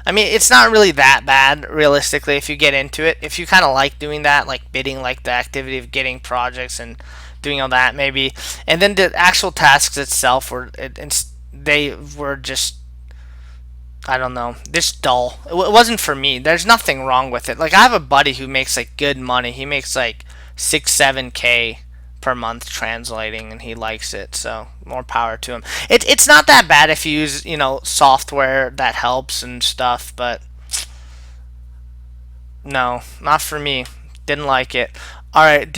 I mean, it's not really that bad realistically if you get into it. If you kind of like doing that, like bidding, like the activity of getting projects and doing all that, maybe. And then the actual tasks itself they were just, I don't know, just dull. It wasn't for me. There's nothing wrong with it. Like I have a buddy who makes like good money. He makes like 6 7K per month translating, and he likes it. So more power to him. It's not that bad if you use software that helps and stuff, but no, not for me. Didn't like it. All right,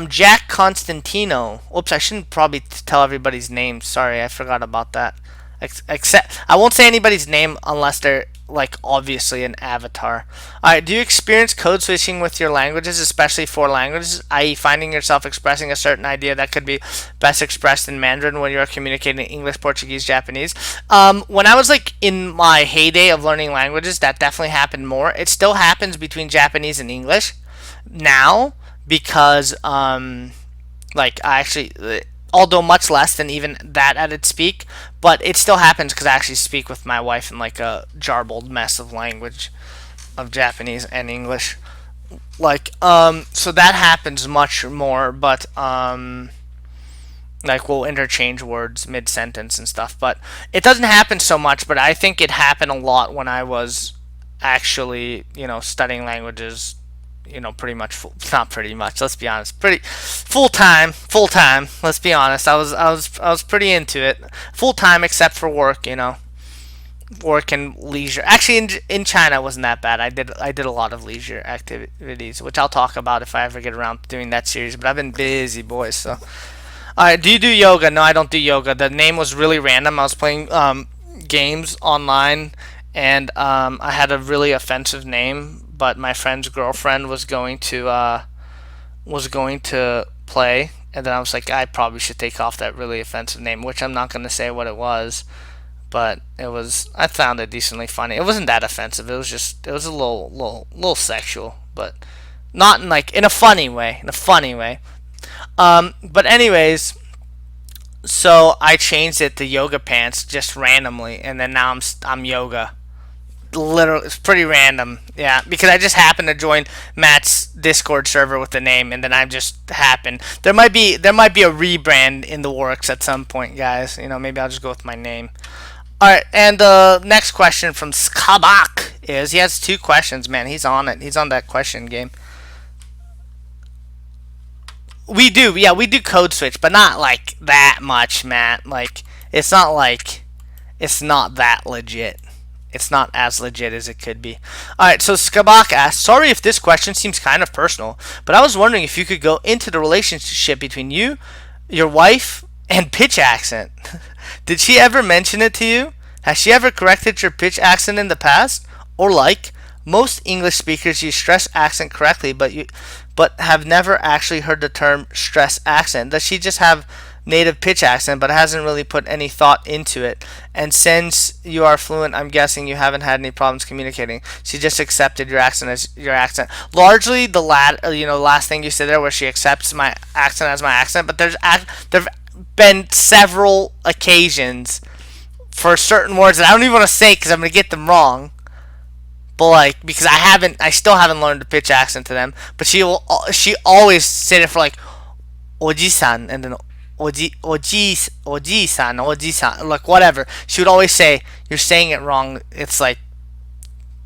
Jack Constantino. Oops, I shouldn't probably tell everybody's name. Sorry, I forgot about that. Except I won't say anybody's name unless they're like obviously an avatar. All right, do you experience code switching with your languages, especially for languages, i.e., finding yourself expressing a certain idea that could be best expressed in Mandarin when you are communicating English, Portuguese, Japanese? When I was like in my heyday of learning languages, that definitely happened more. It still happens between Japanese and English now because like I actually although much less than even that at its peak, but it still happens because I actually speak with my wife in like a jarbled mess of language of Japanese and English. Like so that happens much more, but like we'll interchange words mid sentence and stuff, but it doesn't happen so much. But I think it happened a lot when I was actually studying languages, pretty much not pretty much. Let's be honest, pretty full time. Full time. Let's be honest. I was pretty into it. Full time except for work. Work and leisure. Actually, in China, it wasn't that bad. I did a lot of leisure activities, which I'll talk about if I ever get around to doing that series. But I've been busy, boys. So, all right. Do you do yoga? No, I don't do yoga. The name was really random. I was playing games online, and I had a really offensive name, but my friend's girlfriend was going to play, and then I was like, I probably should take off that really offensive name, which I'm not going to say what it was, but I found it decently funny. It wasn't that offensive. It was a little sexual, but not in a funny way. In a funny way. But anyways, so I changed it to yoga pants just randomly, and then now I'm yoga. Literally, it's pretty random. Yeah, because I just happened to join Matt's Discord server with the name, and then I just happened. There might be a rebrand in the works at some point, guys. Maybe I'll just go with my name. All right, and the next question from Skabak is, he has two questions. Man, he's on it. He's on that question game. We do, yeah, we do code switch, but not like that much, Matt. Like it's not like it's not that legit. It's not as legit as it could be. Alright, so Skabak asks, sorry if this question seems kind of personal, but I was wondering if you could go into the relationship between you, your wife, And pitch accent. Did she ever mention it to you? Has she ever corrected your pitch accent in the past? Or like most English speakers use stress accent correctly, but have never actually heard the term stress accent. Does she just have native pitch accent but hasn't really put any thought into it? And since you are fluent, I'm guessing you haven't had any problems communicating. She just accepted your accent as your accent. Largely last thing you said there, where she accepts my accent as my accent. But there've been several occasions for certain words that I don't even want to say because I'm gonna get them wrong. But like, because I still haven't learned the pitch accent to them. But she always said it for like oji-san, and then oji-san, like whatever. She would always say, "You're saying it wrong." It's like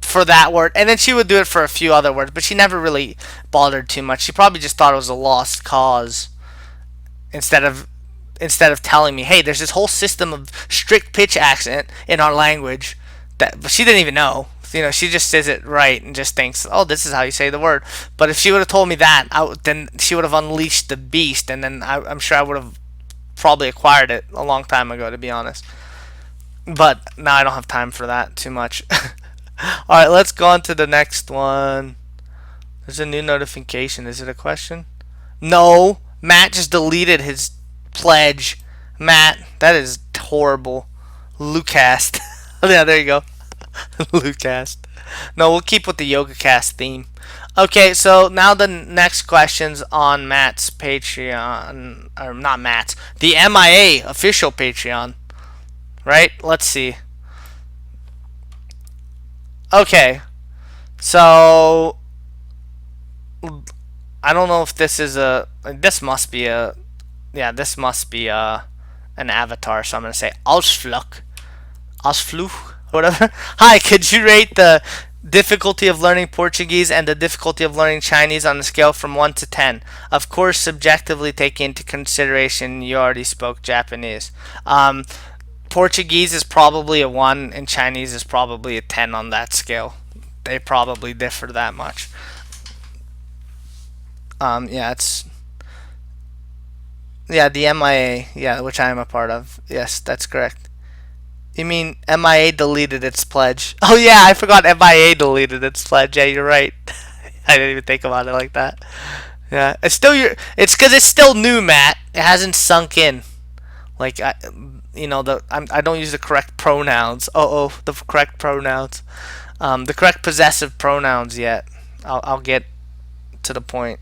for that word, and then she would do it for a few other words, but she never really bothered too much. She probably just thought it was a lost cause instead of telling me, "Hey, there's this whole system of strict pitch accent in our language." But she didn't even know. She just says it right and just thinks, "Oh, this is how you say the word." But if she would have told me that, then she would have unleashed the beast, and then I'm sure I would have probably acquired it a long time ago, to be honest. But now I don't have time for that too much. All right, let's go on to the next one. There's a new notification. Is it a question? No, Matt just deleted his pledge. Matt, that is horrible. Lucast. Yeah, there you go. Lucast. No, we'll keep with the YogaCast theme. Okay, so now the next question's on Matt's Patreon, or not Matt's, the MIA official Patreon. Right? Let's see. Okay, so I don't know if this is this must be an avatar. So I'm gonna say Ausflug, whatever. Hi, could you rate the difficulty of learning Portuguese and the difficulty of learning Chinese on a scale from 1 to 10? Of course, subjectively taking into consideration you already spoke Japanese. Portuguese is probably a 1 and Chinese is probably a 10 on that scale. They probably differ that much. The MIA, which I am a part of. Yes, that's correct. You mean MIA deleted its pledge? Oh yeah, I forgot MIA deleted its pledge. Yeah, you're right. I didn't even think about it like that. Yeah, it's because it's still new, Matt. It hasn't sunk in. Like I don't use the correct pronouns. The correct pronouns. The correct possessive pronouns yet. I'll get to the point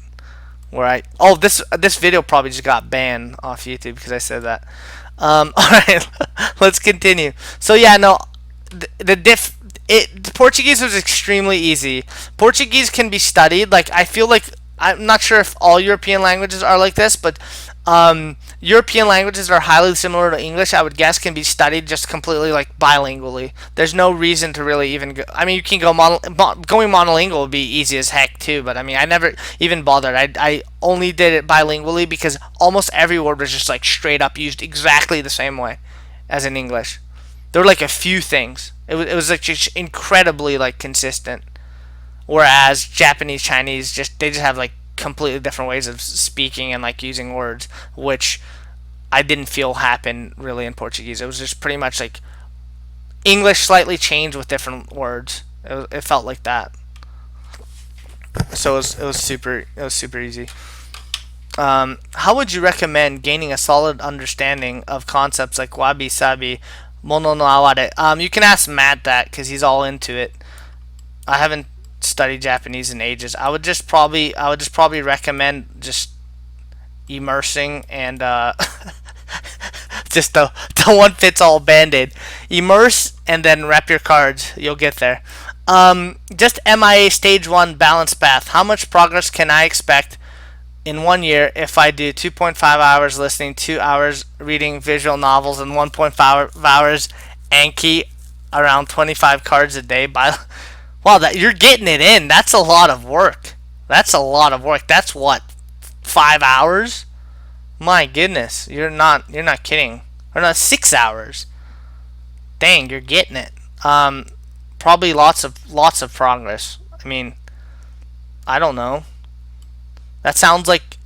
where this video probably just got banned off YouTube because I said that. All right, let's continue. So yeah, no, Portuguese was extremely easy. Portuguese can be studied. Like I feel like I'm not sure if all European languages are like this, but European languages are highly similar to English. I would guess can be studied just completely like bilingually. There's no reason to really even go. I mean, you can go going monolingual would be easy as heck too. But I mean, I never even bothered. I only did it bilingually because almost every word was just like straight up used exactly the same way as in English. There were like a few things. It was like just incredibly like consistent. Whereas Japanese, Chinese, they just have like completely different ways of speaking and like using words, which I didn't feel happen really in Portuguese. It was just pretty much like English slightly changed with different words. It felt like that. So it was super easy. How would you recommend gaining a solid understanding of concepts like wabi sabi, mono no aware? You can ask Matt that because he's all into it. I haven't studied Japanese in ages. I would just probably recommend just immersing and just the one fits all band-aid. Immerse and then wrap your cards. You'll get there. Just MIA stage 1 balance path. How much progress can I expect in 1 year if I do 2.5 hours listening, 2 hours reading visual novels, and 1.5 hours Anki, around 25 cards a day? Wow, you're getting it in. That's a lot of work. That's what, 5 hours? My goodness, you're not kidding. Or not, 6 hours. Dang, you're getting it. Probably lots of progress. I mean, I don't know. That sounds like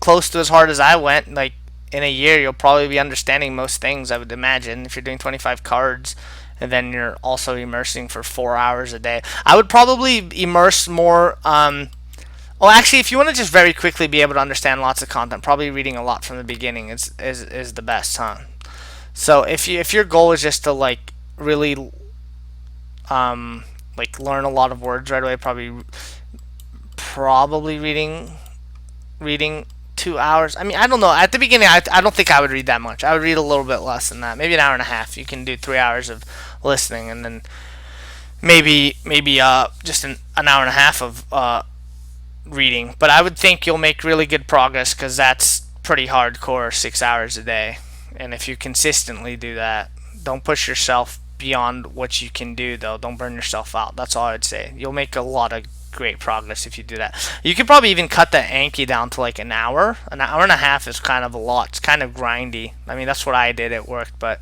close to as hard as I went. Like in a year you'll probably be understanding most things, I would imagine, if you're doing 25 cards and then you're also immersing for 4 hours a day. I would probably immerse more. Well, actually, if you want to just very quickly be able to understand lots of content, probably reading a lot from the beginning is the best, huh? So if your goal is just to like really like learn a lot of words right away, probably reading 2 hours. I mean, I don't know. At the beginning, I don't think I would read that much. I would read a little bit less than that. Maybe an hour and a half. You can do 3 hours of listening, and then maybe just an hour and a half of reading. But I would think you'll make really good progress because that's pretty hardcore, 6 hours a day. And if you consistently do that, don't push yourself beyond what you can do, though. Don't burn yourself out. That's all I'd say. You'll make a lot of great progress if you do that. You could probably even cut the Anki down to like an hour. An hour and a half is kind of a lot. It's kind of grindy. I mean, that's what I did. It worked, but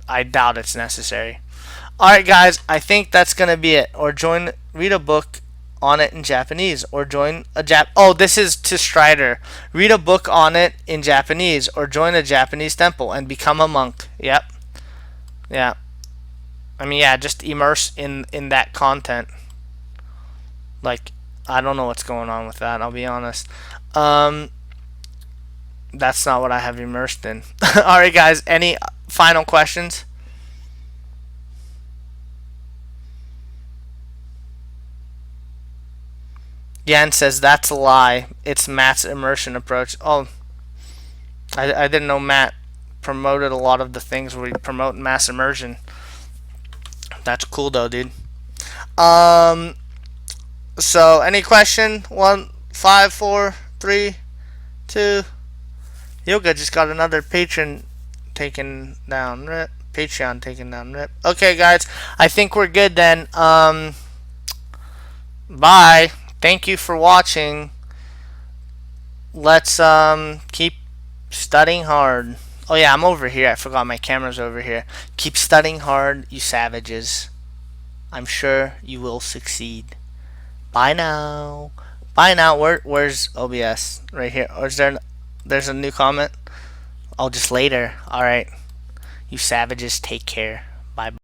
I doubt it's necessary. All right, guys. I think that's gonna be it. Or read a book on it in Japanese, or join a Oh, this is to Strider. Read a book on it in Japanese, or join a Japanese temple and become a monk. Yep. Yeah. I mean, yeah, just immerse in that content. Like, I don't know what's going on with that. I'll be honest. That's not what I have immersed in. All right, guys. Any final questions? Yan says that's a lie. It's Matt's immersion approach. Oh, I didn't know Matt promoted a lot of the things where we promote mass immersion. That's cool though, dude. Um. So, any question? 1, 5, 4, 3, 2. Yoga just got another patron taken down. Rip. Patreon taken down. Rip. Okay, guys. I think we're good then. Bye. Thank you for watching. Let's keep studying hard. Oh yeah, I'm over here. I forgot my camera's over here. Keep studying hard, you savages. I'm sure you will succeed. Bye now. Bye now. Where's OBS? Right here. Or is there's a new comment? Oh, just later. All right. You savages, take care. Bye.